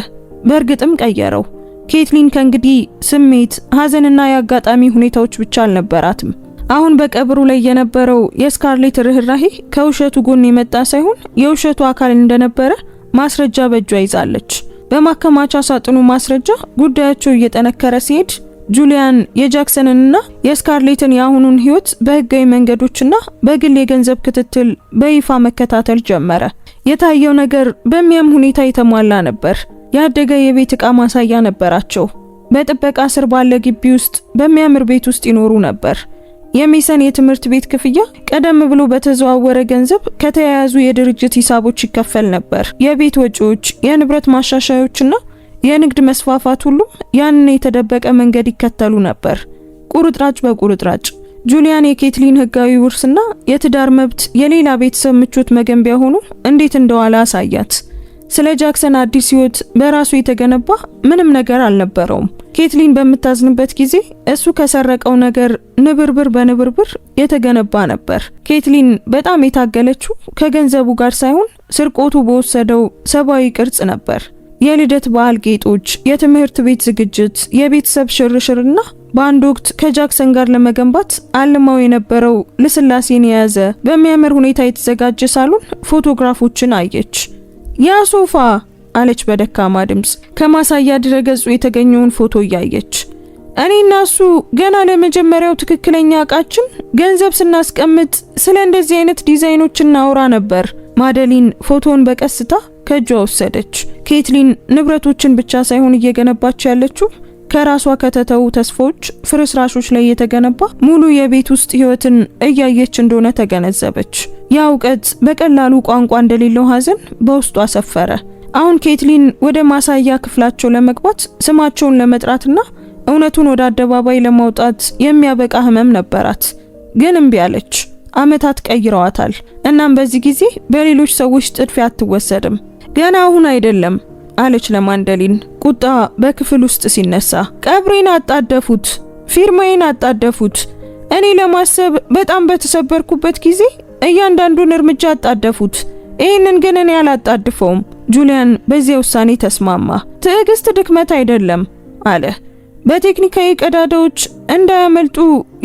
በእርግጥም ቀየረው። ኬትሊን ከእንግዲህ ስሜት፣ ሐዘንና የአጋጣሚ ሁኔታዎች ብቻ አልነበራትም። አሁን በቀብሩ ላይ የነበረው የስካርሌት ርህራሄ ከውሸቱ ጎን የመጣ ሳይሆን የውሸቱ አካል እንደነበረ ማስረጃ በእጇ ይዛለች። በማከማቻ ሳጥኑ ማስረጃ ጉዳያቸው እየጠነከረ ሲሄድ ጁሊያን የጃክሰንንና የስካርሌትን የአሁኑን ህይወት በህጋዊ መንገዶችና በግል የገንዘብ ክትትል በይፋ መከታተል ጀመረ። የታየው ነገር በሚያም ሁኔታ የተሟላ ነበር። ያደገ የቤት ዕቃ ማሳያ ነበራቸው። በጥበቃ ስር ባለ ግቢ ውስጥ በሚያምር ቤት ውስጥ ይኖሩ ነበር። የሜሰን የትምህርት ቤት ክፍያ ቀደም ብሎ በተዘዋወረ ገንዘብ ከተያያዙ የድርጅት ሂሳቦች ይከፈል ነበር። የቤት ወጪዎች፣ የንብረት ማሻሻያዎችና የንግድ መስፋፋት ሁሉም ያንን የተደበቀ መንገድ ይከተሉ ነበር። ቁርጥራጭ በቁርጥራጭ ጁሊያን የኬትሊን ህጋዊ ውርስና የትዳር መብት የሌላ ቤተሰብ ምቾት መገንቢያ ሆኖ እንዴት እንደዋለ አሳያት። ስለ ጃክሰን አዲስ ህይወት በራሱ የተገነባ ምንም ነገር አልነበረውም። ኬትሊን በምታዝንበት ጊዜ እሱ ከሰረቀው ነገር ንብርብር በንብርብር የተገነባ ነበር። ኬትሊን በጣም የታገለችው ከገንዘቡ ጋር ሳይሆን ስርቆቱ በወሰደው ሰብአዊ ቅርጽ ነበር። የልደት በዓል ጌጦች፣ የትምህርት ቤት ዝግጅት፣ የቤተሰብ ሽርሽርና በአንድ ወቅት ከጃክሰን ጋር ለመገንባት አልማው የነበረው ልስላሴን የያዘ በሚያምር ሁኔታ የተዘጋጀ ሳሎን ፎቶግራፎችን አየች። ያ ሶፋ አለች በደካማ ድምጽ ከማሳያ ድረገጹ የተገኘውን ፎቶ እያየች። እኔና እሱ ገና ለመጀመሪያው ትክክለኛ እቃችን ገንዘብ ስናስቀምጥ ስለ እንደዚህ አይነት ዲዛይኖች እናወራ ነበር። ማደሊን ፎቶን በቀስታ ከእጇ ወሰደች። ኬትሊን ንብረቶችን ብቻ ሳይሆን እየገነባች ያለችው ከራሷ ከተተው ተስፋዎች ፍርስራሾች ላይ የተገነባ ሙሉ የቤት ውስጥ ህይወትን እያየች እንደሆነ ተገነዘበች። ያ እውቀት በቀላሉ ቋንቋ እንደሌለው ሐዘን በውስጧ ሰፈረ። አሁን ኬትሊን ወደ ማሳያ ክፍላቸው ለመግባት ስማቸውን ለመጥራትና እውነቱን ወደ አደባባይ ለማውጣት የሚያበቃ ህመም ነበራት። ግን እምቢ አለች። አመታት ቀይረዋታል። እናም በዚህ ጊዜ በሌሎች ሰዎች ጥድፊያ አትወሰድም። ገና አሁን አይደለም አለች ለማንደሊን። ቁጣ በክፍል ውስጥ ሲነሳ ቀብሬን አጣደፉት፣ ፊርማዬን አጣደፉት። እኔ ለማሰብ በጣም በተሰበርኩበት ጊዜ እያንዳንዱን እርምጃ አጣደፉት። ይህንን ግን እኔ አላጣድፈውም። ጁሊያን በዚያ ውሳኔ ተስማማ። ትዕግስት ድክመት አይደለም አለ። በቴክኒካዊ ቀዳዳዎች እንዳያመልጡ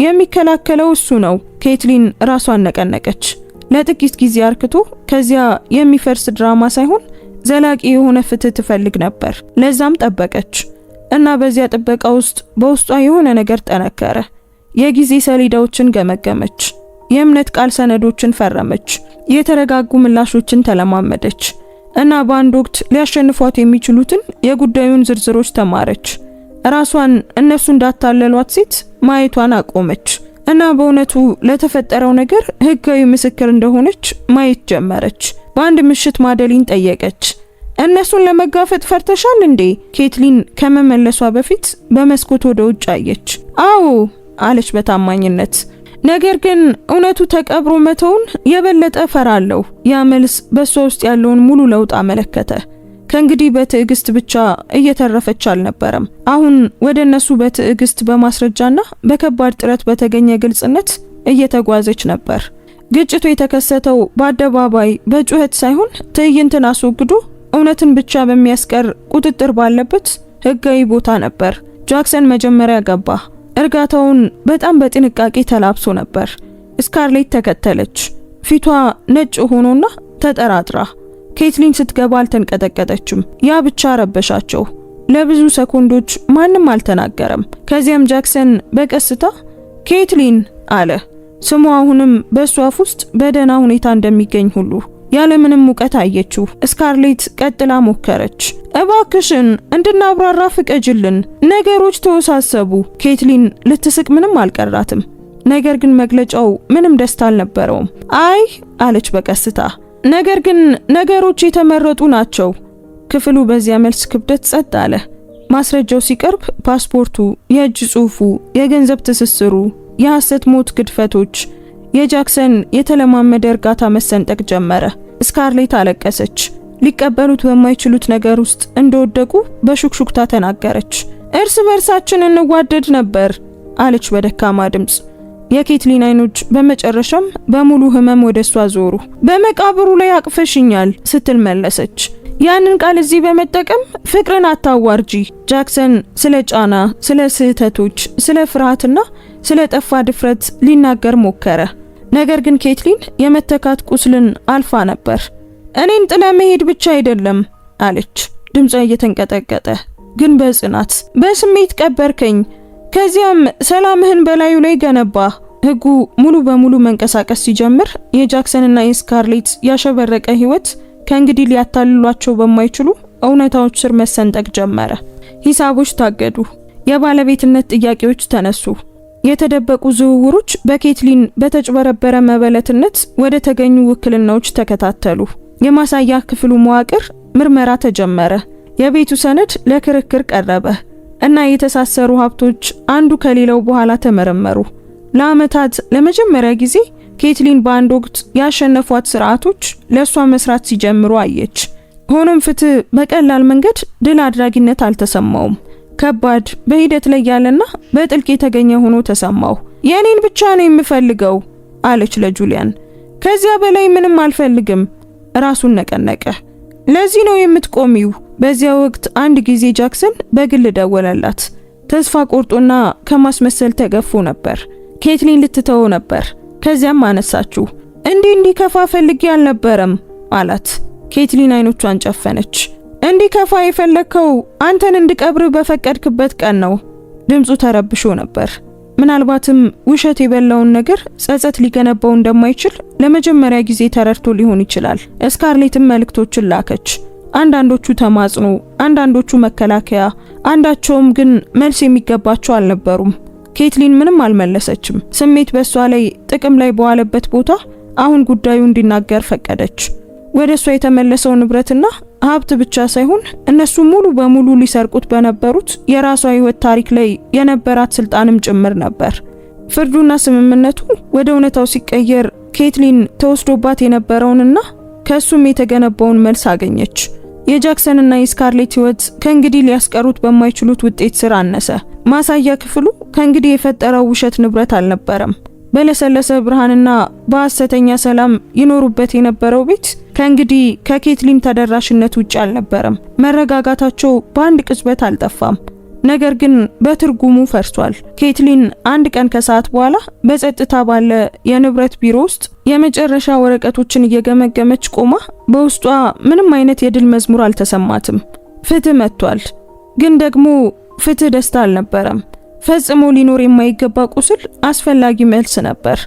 የሚከላከለው እሱ ነው። ኬትሊን ራሷን ነቀነቀች። ለጥቂት ጊዜ አርክቶ ከዚያ የሚፈርስ ድራማ ሳይሆን ዘላቂ የሆነ ፍትህ ትፈልግ ነበር። ለዛም ጠበቀች እና በዚያ ጥበቃ ውስጥ በውስጧ የሆነ ነገር ጠነከረ። የጊዜ ሰሌዳዎችን ገመገመች። የእምነት ቃል ሰነዶችን ፈረመች። የተረጋጉ ምላሾችን ተለማመደች እና በአንድ ወቅት ሊያሸንፏት የሚችሉትን የጉዳዩን ዝርዝሮች ተማረች። ራሷን እነሱ እንዳታለሏት ሴት ማየቷን አቆመች እና በእውነቱ ለተፈጠረው ነገር ህጋዊ ምስክር እንደሆነች ማየት ጀመረች። በአንድ ምሽት ማደሊን ጠየቀች። እነሱን ለመጋፈጥ ፈርተሻል እንዴ? ኬትሊን ከመመለሷ በፊት በመስኮት ወደ ውጭ አየች። አዎ አለች በታማኝነት። ነገር ግን እውነቱ ተቀብሮ መተውን የበለጠ ፈራለሁ። ያ መልስ በሷ ውስጥ ያለውን ሙሉ ለውጥ አመለከተ። ከእንግዲህ በትዕግስት ብቻ እየተረፈች አልነበረም። አሁን ወደ እነሱ በትዕግስት በማስረጃና በከባድ ጥረት በተገኘ ግልጽነት እየተጓዘች ነበር። ግጭቱ የተከሰተው በአደባባይ በጩኸት ሳይሆን ትዕይንትን አስወግዶ እውነትን ብቻ በሚያስቀር ቁጥጥር ባለበት ህጋዊ ቦታ ነበር። ጃክሰን መጀመሪያ ገባ። እርጋታውን በጣም በጥንቃቄ ተላብሶ ነበር። ስካርሌት ተከተለች፣ ፊቷ ነጭ ሆኖና ተጠራጥራ። ኬትሊን ስትገባ አልተንቀጠቀጠችም። ያ ብቻ ረበሻቸው። ለብዙ ሰኮንዶች ማንም አልተናገረም። ከዚያም ጃክሰን በቀስታ ኬትሊን አለ። ስሙ አሁንም በሷ አፍ ውስጥ በደህና ሁኔታ እንደሚገኝ ሁሉ ያለምንም ሙቀት አየችው። ስካርሌት ቀጥላ ሞከረች። እባክሽን እንድናብራራ ፍቀጅልን፣ ነገሮች ተወሳሰቡ። ኬትሊን ልትስቅ ምንም አልቀራትም። ነገር ግን መግለጫው ምንም ደስታ አልነበረውም። አይ አለች በቀስታ፣ ነገር ግን ነገሮች የተመረጡ ናቸው። ክፍሉ በዚያ መልስ ክብደት ጸጥ አለ። ማስረጃው ሲቀርብ ፓስፖርቱ፣ የእጅ ጽሑፉ፣ የገንዘብ ትስስሩ፣ የሐሰት ሞት ግድፈቶች፣ የጃክሰን የተለማመደ እርጋታ መሰንጠቅ ጀመረ። ስካርሌት አለቀሰች። ሊቀበሉት በማይችሉት ነገር ውስጥ እንደወደቁ በሹክሹክታ ተናገረች። እርስ በርሳችን እንዋደድ ነበር አለች በደካማ ድምጽ። የኬትሊን አይኖች በመጨረሻም በሙሉ ህመም ወደሷ ዞሩ። በመቃብሩ ላይ አቅፈሽኛል ስትል መለሰች። ያንን ቃል እዚህ በመጠቀም ፍቅርን አታዋርጂ። ጃክሰን ስለ ጫና፣ ስለ ስህተቶች፣ ስለ ፍርሃትና ስለ ጠፋ ድፍረት ሊናገር ሞከረ። ነገር ግን ኬትሊን የመተካት ቁስልን አልፋ ነበር። እኔን ጥለ መሄድ ብቻ አይደለም አለች። ድምጿ እየተንቀጠቀጠ ግን በጽናት በስሜት ቀበርከኝ። ከዚያም ሰላምህን በላዩ ላይ ገነባ። ህጉ ሙሉ በሙሉ መንቀሳቀስ ሲጀምር የጃክሰንና የስካርሌት ያሸበረቀ ህይወት ከእንግዲህ ሊያታልሏቸው በማይችሉ እውነታዎች ስር መሰንጠቅ ጀመረ። ሂሳቦች ታገዱ። የባለቤትነት ጥያቄዎች ተነሱ። የተደበቁ ዝውውሮች በኬትሊን በተጭበረበረ መበለትነት ወደ ተገኙ ውክልናዎች ተከታተሉ። የማሳያ ክፍሉ መዋቅር ምርመራ ተጀመረ። የቤቱ ሰነድ ለክርክር ቀረበ እና የተሳሰሩ ሀብቶች አንዱ ከሌላው በኋላ ተመረመሩ። ለዓመታት ለመጀመሪያ ጊዜ ኬትሊን በአንድ ወቅት ያሸነፏት ስርዓቶች ለሷ መስራት ሲጀምሩ አየች። ሆኖም ፍትህ በቀላል መንገድ ድል አድራጊነት አልተሰማውም። ከባድ፣ በሂደት ላይ ያለና በጥልቅ የተገኘ ሆኖ ተሰማው። የኔን ብቻ ነው የምፈልገው አለች ለጁሊያን። ከዚያ በላይ ምንም አልፈልግም። ራሱን ነቀነቀ። ለዚህ ነው የምትቆሚው? በዚያ ወቅት አንድ ጊዜ ጃክሰን በግል ደወለላት። ተስፋ ቆርጦና ከማስመሰል ተገፎ ነበር። ኬትሊን ልትተው ነበር። ከዚያም አነሳችው። እንዲከፋ ፈልጌ አልነበረም አላት። ኬትሊን አይኖቿን ጨፈነች። እንዲከፋ የፈለከው አንተን እንድቀብር በፈቀድክበት ቀን ነው። ድምፁ ተረብሾ ነበር። ምናልባትም ውሸት የበላውን ነገር ጸጸት ሊገነባው እንደማይችል ለመጀመሪያ ጊዜ ተረድቶ ሊሆን ይችላል። ስካርሌትም መልእክቶችን ላከች። አንዳንዶቹ ተማጽኖ፣ አንዳንዶቹ መከላከያ፣ አንዳቸውም ግን መልስ የሚገባቸው አልነበሩም። ኬትሊን ምንም አልመለሰችም። ስሜት በሷ ላይ ጥቅም ላይ በዋለበት ቦታ አሁን ጉዳዩ እንዲናገር ፈቀደች። ወደ እሷ የተመለሰው ንብረትና ሀብት ብቻ ሳይሆን እነሱ ሙሉ በሙሉ ሊሰርቁት በነበሩት የራሷ ህይወት ታሪክ ላይ የነበራት ስልጣንም ጭምር ነበር። ፍርዱና ስምምነቱ ወደ እውነታው ሲቀየር ኬትሊን ተወስዶባት የነበረውንና ከሱም የተገነባውን መልስ አገኘች። የጃክሰንና የስካርሌት ህይወት ከእንግዲህ ሊያስቀሩት በማይችሉት ውጤት ስር አነሰ። ማሳያ ክፍሉ ከእንግዲህ የፈጠረው ውሸት ንብረት አልነበረም። በለሰለሰ ብርሃንና በሐሰተኛ ሰላም ይኖሩበት የነበረው ቤት ከእንግዲህ ከኬትሊን ተደራሽነት ውጭ አልነበረም። መረጋጋታቸው በአንድ ቅጽበት አልጠፋም፣ ነገር ግን በትርጉሙ ፈርሷል። ኬትሊን አንድ ቀን ከሰዓት በኋላ በጸጥታ ባለ የንብረት ቢሮ ውስጥ የመጨረሻ ወረቀቶችን እየገመገመች ቆማ፣ በውስጧ ምንም አይነት የድል መዝሙር አልተሰማትም። ፍትህ መጥቷል፣ ግን ደግሞ ፍትህ ደስታ አልነበረም። ፈጽሞ ሊኖር የማይገባ ቁስል አስፈላጊ መልስ ነበር።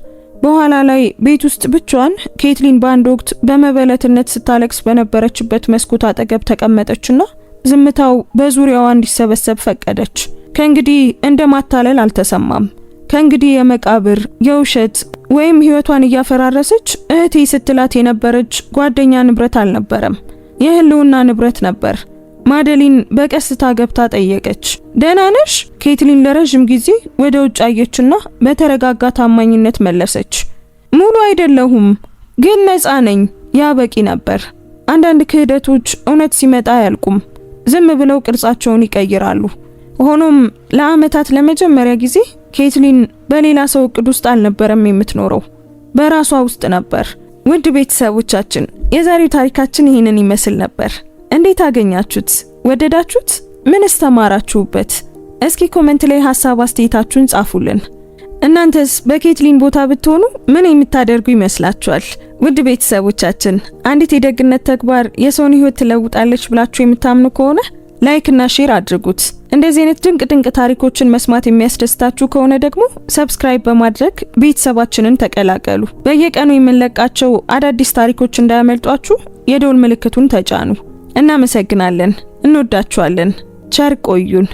በኋላ ላይ ቤት ውስጥ ብቻዋን ኬትሊን በአንድ ወቅት በመበለትነት ስታለቅስ በነበረችበት መስኮት አጠገብ ተቀመጠችና ዝምታው በዙሪያዋ እንዲሰበሰብ ፈቀደች። ከእንግዲህ እንደማታለል አልተሰማም። ከእንግዲህ የመቃብር የውሸት ወይም ህይወቷን እያፈራረሰች እህቴ ስትላት የነበረች ጓደኛ ንብረት አልነበረም፣ የህልውና ንብረት ነበር። ማደሊን በቀስታ ገብታ ጠየቀች። ደህና ነሽ? ኬትሊን ለረጅም ጊዜ ወደ ውጭ አየችና በተረጋጋ ታማኝነት መለሰች። ሙሉ አይደለሁም፣ ግን ነፃ ነኝ። ያ በቂ ነበር። አንዳንድ ክህደቶች እውነት ሲመጣ አያልቁም፣ ዝም ብለው ቅርጻቸውን ይቀይራሉ። ሆኖም ለዓመታት ለመጀመሪያ ጊዜ ኬትሊን በሌላ ሰው እቅድ ውስጥ አልነበረም የምትኖረው፣ በራሷ ውስጥ ነበር። ውድ ቤተሰቦቻችን የዛሬው ታሪካችን ይህንን ይመስል ነበር። እንዴት አገኛችሁት? ወደዳችሁት? ምንስ ተማራችሁበት? እስኪ ኮሜንት ላይ ሐሳብ አስተያየታችሁን ጻፉልን። እናንተስ በኬትሊን ቦታ ብትሆኑ ምን የምታደርጉ ይመስላችኋል? ውድ ቤተሰቦቻችን አንዲት የደግነት ተግባር የሰውን ህይወት ትለውጣለች ብላችሁ የምታምኑ ከሆነ ላይክ እና ሼር አድርጉት። እንደዚህ አይነት ድንቅ ታሪኮችን መስማት የሚያስደስታችሁ ከሆነ ደግሞ ሰብስክራይብ በማድረግ ቤተሰባችንን ተቀላቀሉ። በየቀኑ የምንለቃቸው አዳዲስ ታሪኮች እንዳያመልጧችሁ የደወል ምልክቱን ተጫኑ። እናመሰግናለን። እንወዳችኋለን። ቸር ቆዩን።